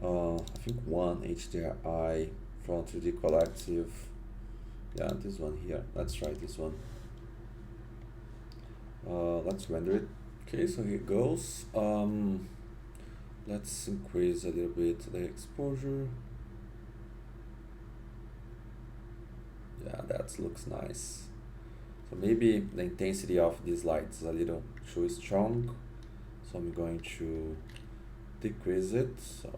I think one HDRI from 3D Collective. Yeah, this one here. Let's try this one. Let's render it. Okay, so here it goes. Let's increase a little bit the exposure. Yeah, that looks nice. So maybe the intensity of these lights is a little too strong, so I'm going to decrease it. So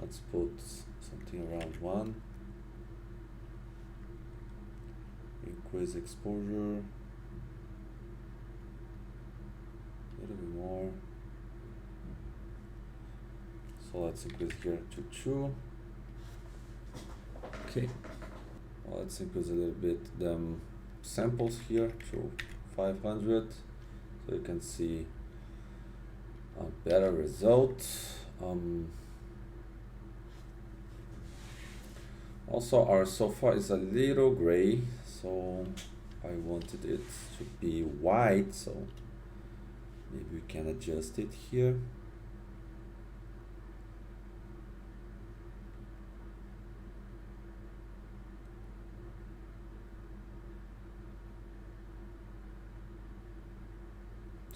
let's put something around 1. Increase exposure a little bit more. So let's increase here to 2. Okay. Well, let's increase a little bit the samples here to 500, so you can see a better result. Also, our sofa is a little gray, so I wanted it to be white, so maybe we can adjust it here.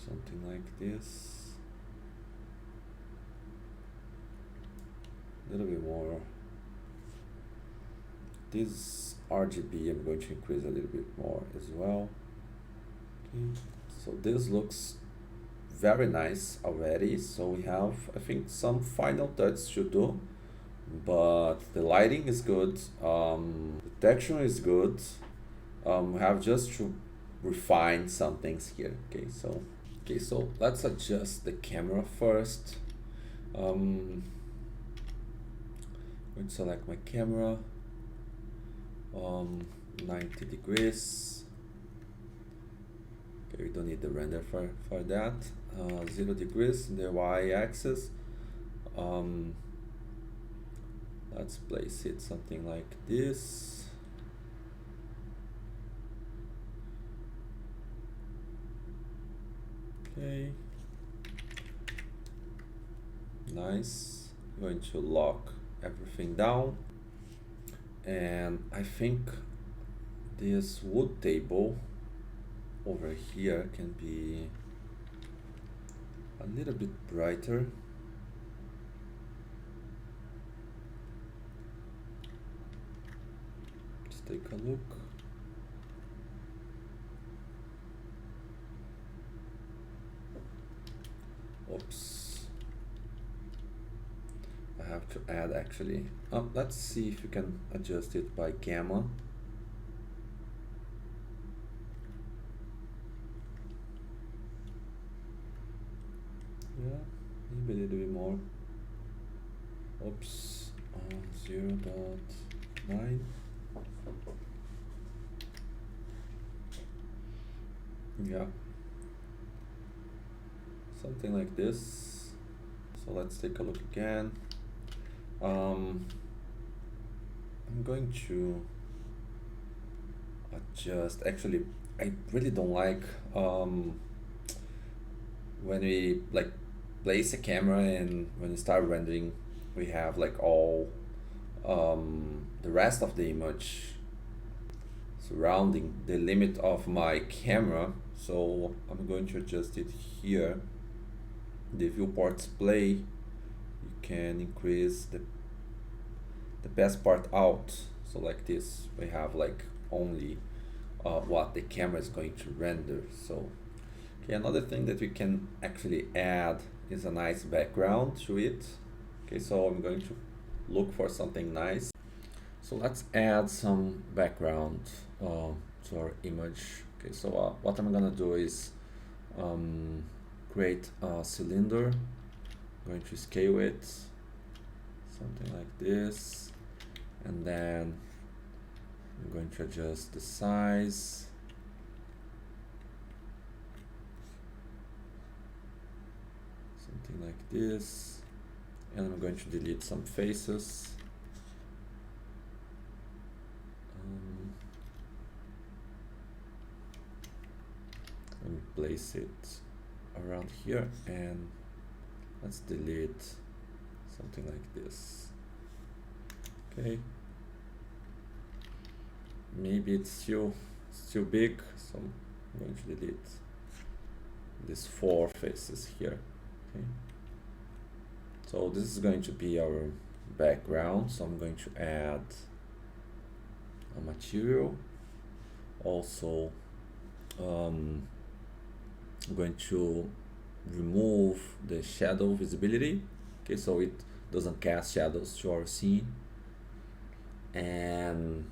Something like this. A little bit more. This RGB I'm going to increase a little bit more as well. Okay. So this looks very nice already. So we have, I think, some final touches to do, but the lighting is good. The texture is good. We have just to refine some things here. Okay, so let's adjust the camera first. I'm going to select my camera. 90 degrees. Okay, we don't need the render for that. 0 degrees in the y-axis. Let's place it something like this. Okay, nice. I'm going to lock everything down, and I think this wood table over here can be a little bit brighter. Let's take a look. Oops, I have to add actually. Let's see if you can adjust it by gamma. Yeah, maybe a little bit more. Oops, 0.9. Yeah, something like this. So let's take a look again. I'm going to adjust. Actually, I really don't like when we like place a camera and when we start rendering, we have like all the rest of the image surrounding the limit of my camera. So I'm going to adjust it here. the viewports play, you can increase the best part out. So like this, we have like only what the camera is going to render. So okay, another thing that we can actually add is a nice background to it. Okay, so I'm going to look for something nice. So let's add some background to our image. Okay, so what I'm gonna do is create a cylinder. I'm going to scale it, something like this, and then I'm going to adjust the size. Something like this, and I'm going to delete some faces. Let me place it around here, and let's delete something like this. Okay, maybe it's still big, so I'm going to delete these 4 faces here. Okay, so this is going to be our background, so I'm going to add a material. Also I'm going to remove the shadow visibility, okay, so it doesn't cast shadows to our scene. And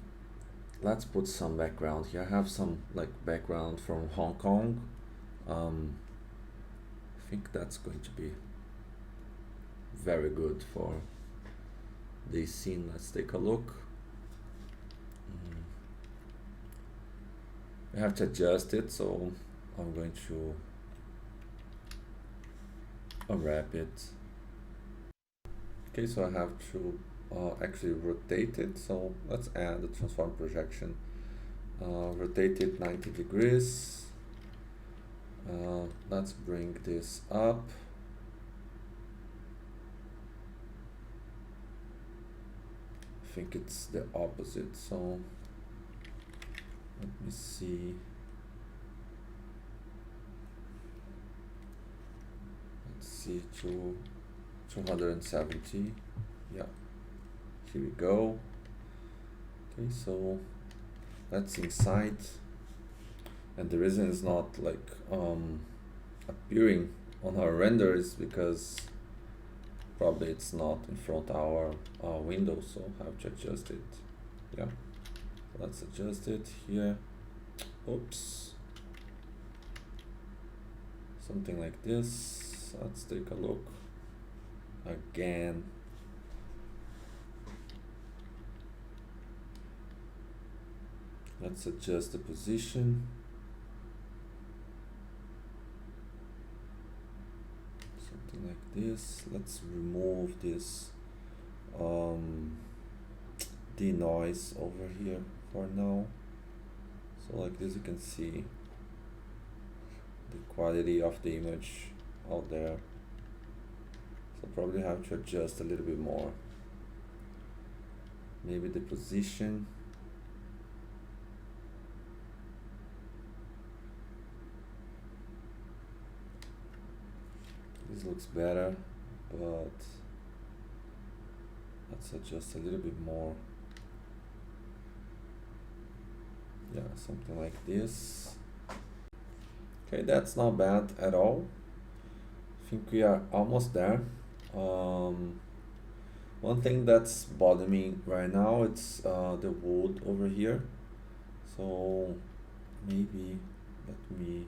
let's put some background here. I have some like background from Hong Kong. I think that's going to be very good for this scene. Let's take a look. I have to adjust it, so I'm going to unwrap it. Okay, so I have to actually rotate it, so let's add the transform projection. Rotate it 90 degrees. Let's bring this up. I think it's the opposite, so let me see. Let's see, 270. Yeah, here we go. Okay, so that's inside, and the reason it's not like appearing on our render is because probably it's not in front of our window, so I have to adjust it. Yeah, let's adjust it here. Oops, something like this. Let's take a look again. Let's adjust the position. Something like this. Let's remove this denoise over here for now. So like this, you can see the quality of the image out there. So probably have to adjust a little bit more. Maybe the position. This looks better, but let's adjust a little bit more. Yeah, something like this. Okay, that's not bad at all. I think we are almost there. One thing that's bothering me right now, it's the wood over here. So maybe let me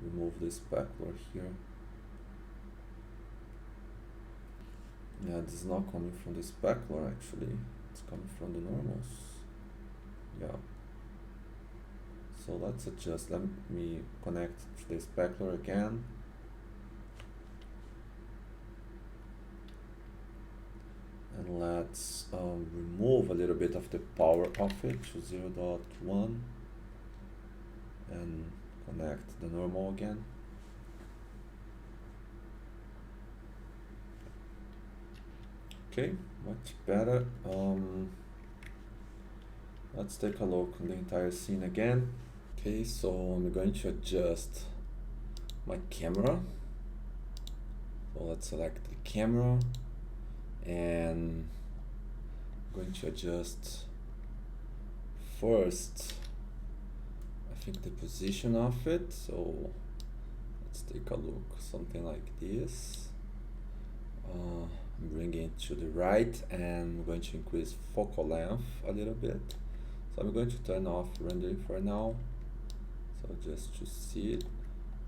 remove this specular here. Yeah, this is not coming from the specular actually, it's coming from the normals. Yeah. So let's adjust, let me connect to the specular again. And let's remove a little bit of the power of it to 0.1 and connect the normal again. Okay, much better. Let's take a look at the entire scene again. Okay, so I'm going to adjust my camera. let's select the camera, and I'm going to adjust first, I think, the position of it. So let's take a look, something like this. Bring it to the right, and I'm going to increase focal length a little bit. So I'm going to turn off rendering for now, so just to see it.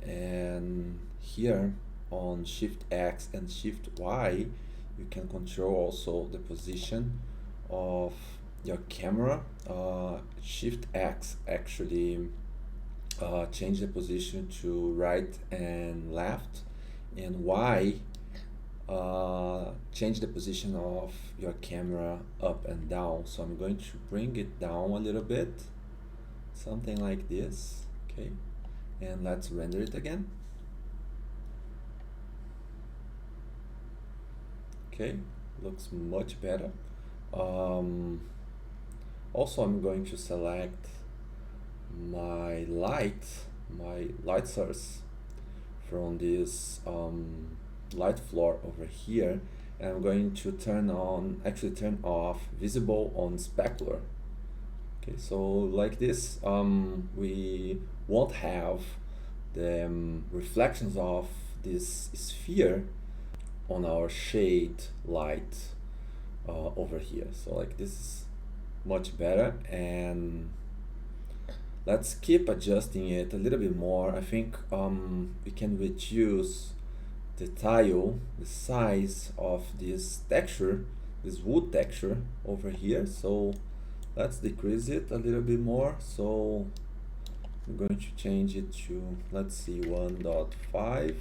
And here on Shift X and Shift Y, you can control also the position of your camera. Shift X actually change the position to right and left, and Y change the position of your camera up and down. So I'm going to bring it down a little bit, something like this. Okay, and let's render it again. Okay, looks much better. Also, I'm going to select my light source from this light floor over here, and I'm going to turn off visible on specular. Okay, so like this, we won't have the reflections of this sphere on our shade light over here. So like this is much better, and let's keep adjusting it a little bit more. I think we can reduce the tile, the size of this texture, this wood texture over here. So let's decrease it a little bit more. So I'm going to change it to, let's see, 1.5.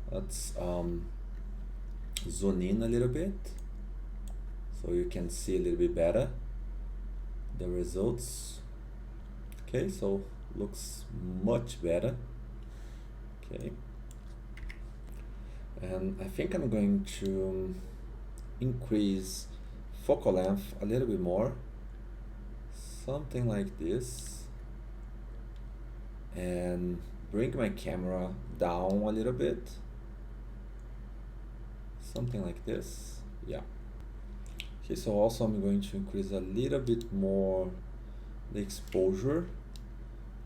Let's zoom in a little bit so you can see a little bit better the results. Okay, so looks much better. Okay, and I think I'm going to increase focal length a little bit more, something like this, and bring my camera down a little bit, something like this. Yeah. Okay, so also I'm going to increase a little bit more the exposure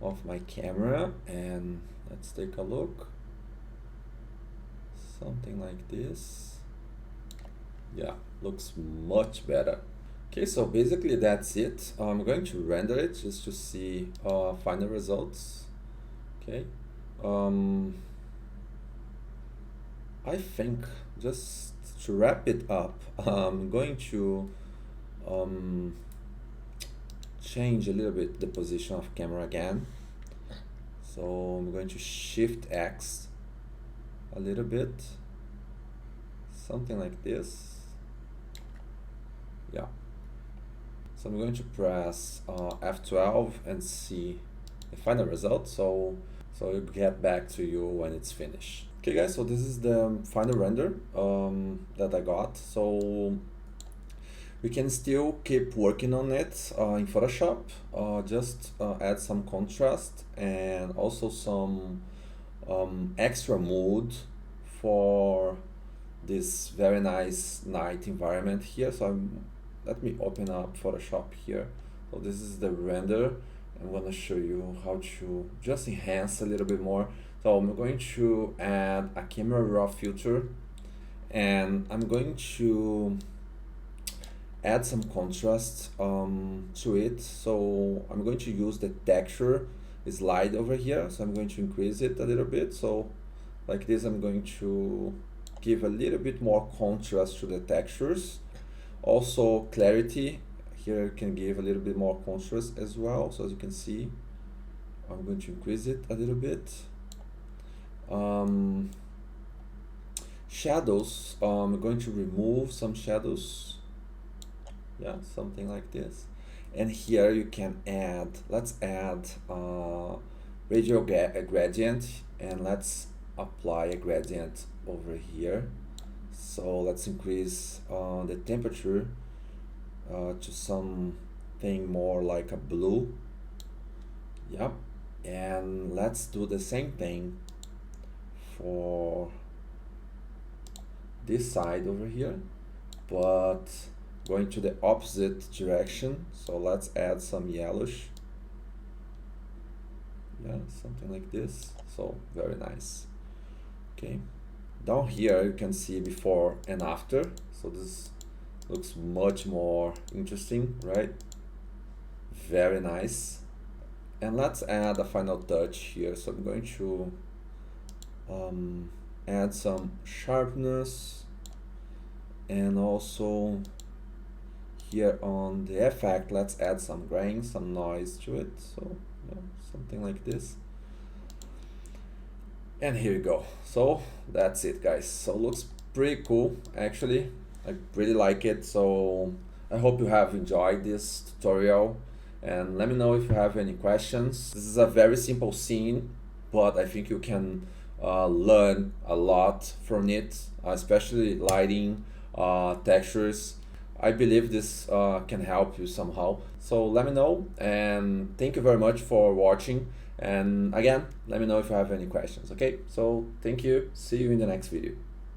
of my camera, and let's take a look, something like this. Yeah, looks much better. Okay, so basically that's it. I'm going to render it just to see final results. Okay, I think, just to wrap it up, I'm going to change a little bit the position of camera again. So I'm going to Shift X a little bit, something like this. Yeah. So I'm going to press F12 and see the final result. So it'll get back to you when it's finished. Okay guys, so this is the final render that I got. So we can still keep working on it in Photoshop, just add some contrast and also some extra mood for this very nice night environment here. So let me open up Photoshop here. So this is the render. I'm gonna show you how to just enhance a little bit more. So I'm going to add a camera raw filter, and I'm going to add some contrast to it. So I'm going to use the texture slide over here. So I'm going to increase it a little bit. So like this, I'm going to give a little bit more contrast to the textures. Also clarity, here you can give a little bit more contrast as well. So as you can see, I'm going to increase it a little bit. Shadows, I'm going to remove some shadows. Yeah, something like this. And here you can add, let's add radial gradient, and let's apply a gradient over here. So let's increase the temperature to something more like a blue. Yep. And let's do the same thing for this side over here, but going to the opposite direction. So let's add some yellowish. Yeah, something like this. So very nice. Okay, down here you can see before and after. So this looks much more interesting, right? Very nice. And let's add a final touch here. So I'm going to add some sharpness, and also here on the effect, let's add some grain, some noise to it. So yeah, something like this. And here you go. So that's it, guys. So looks pretty cool, actually. I really like it. So I hope you have enjoyed this tutorial, and let me know if you have any questions. This is a very simple scene, but I think you can learn a lot from it, especially lighting, textures. I believe this can help you somehow. So let me know, and thank you very much for watching. And again, let me know if you have any questions, okay? So thank you, see you in the next video.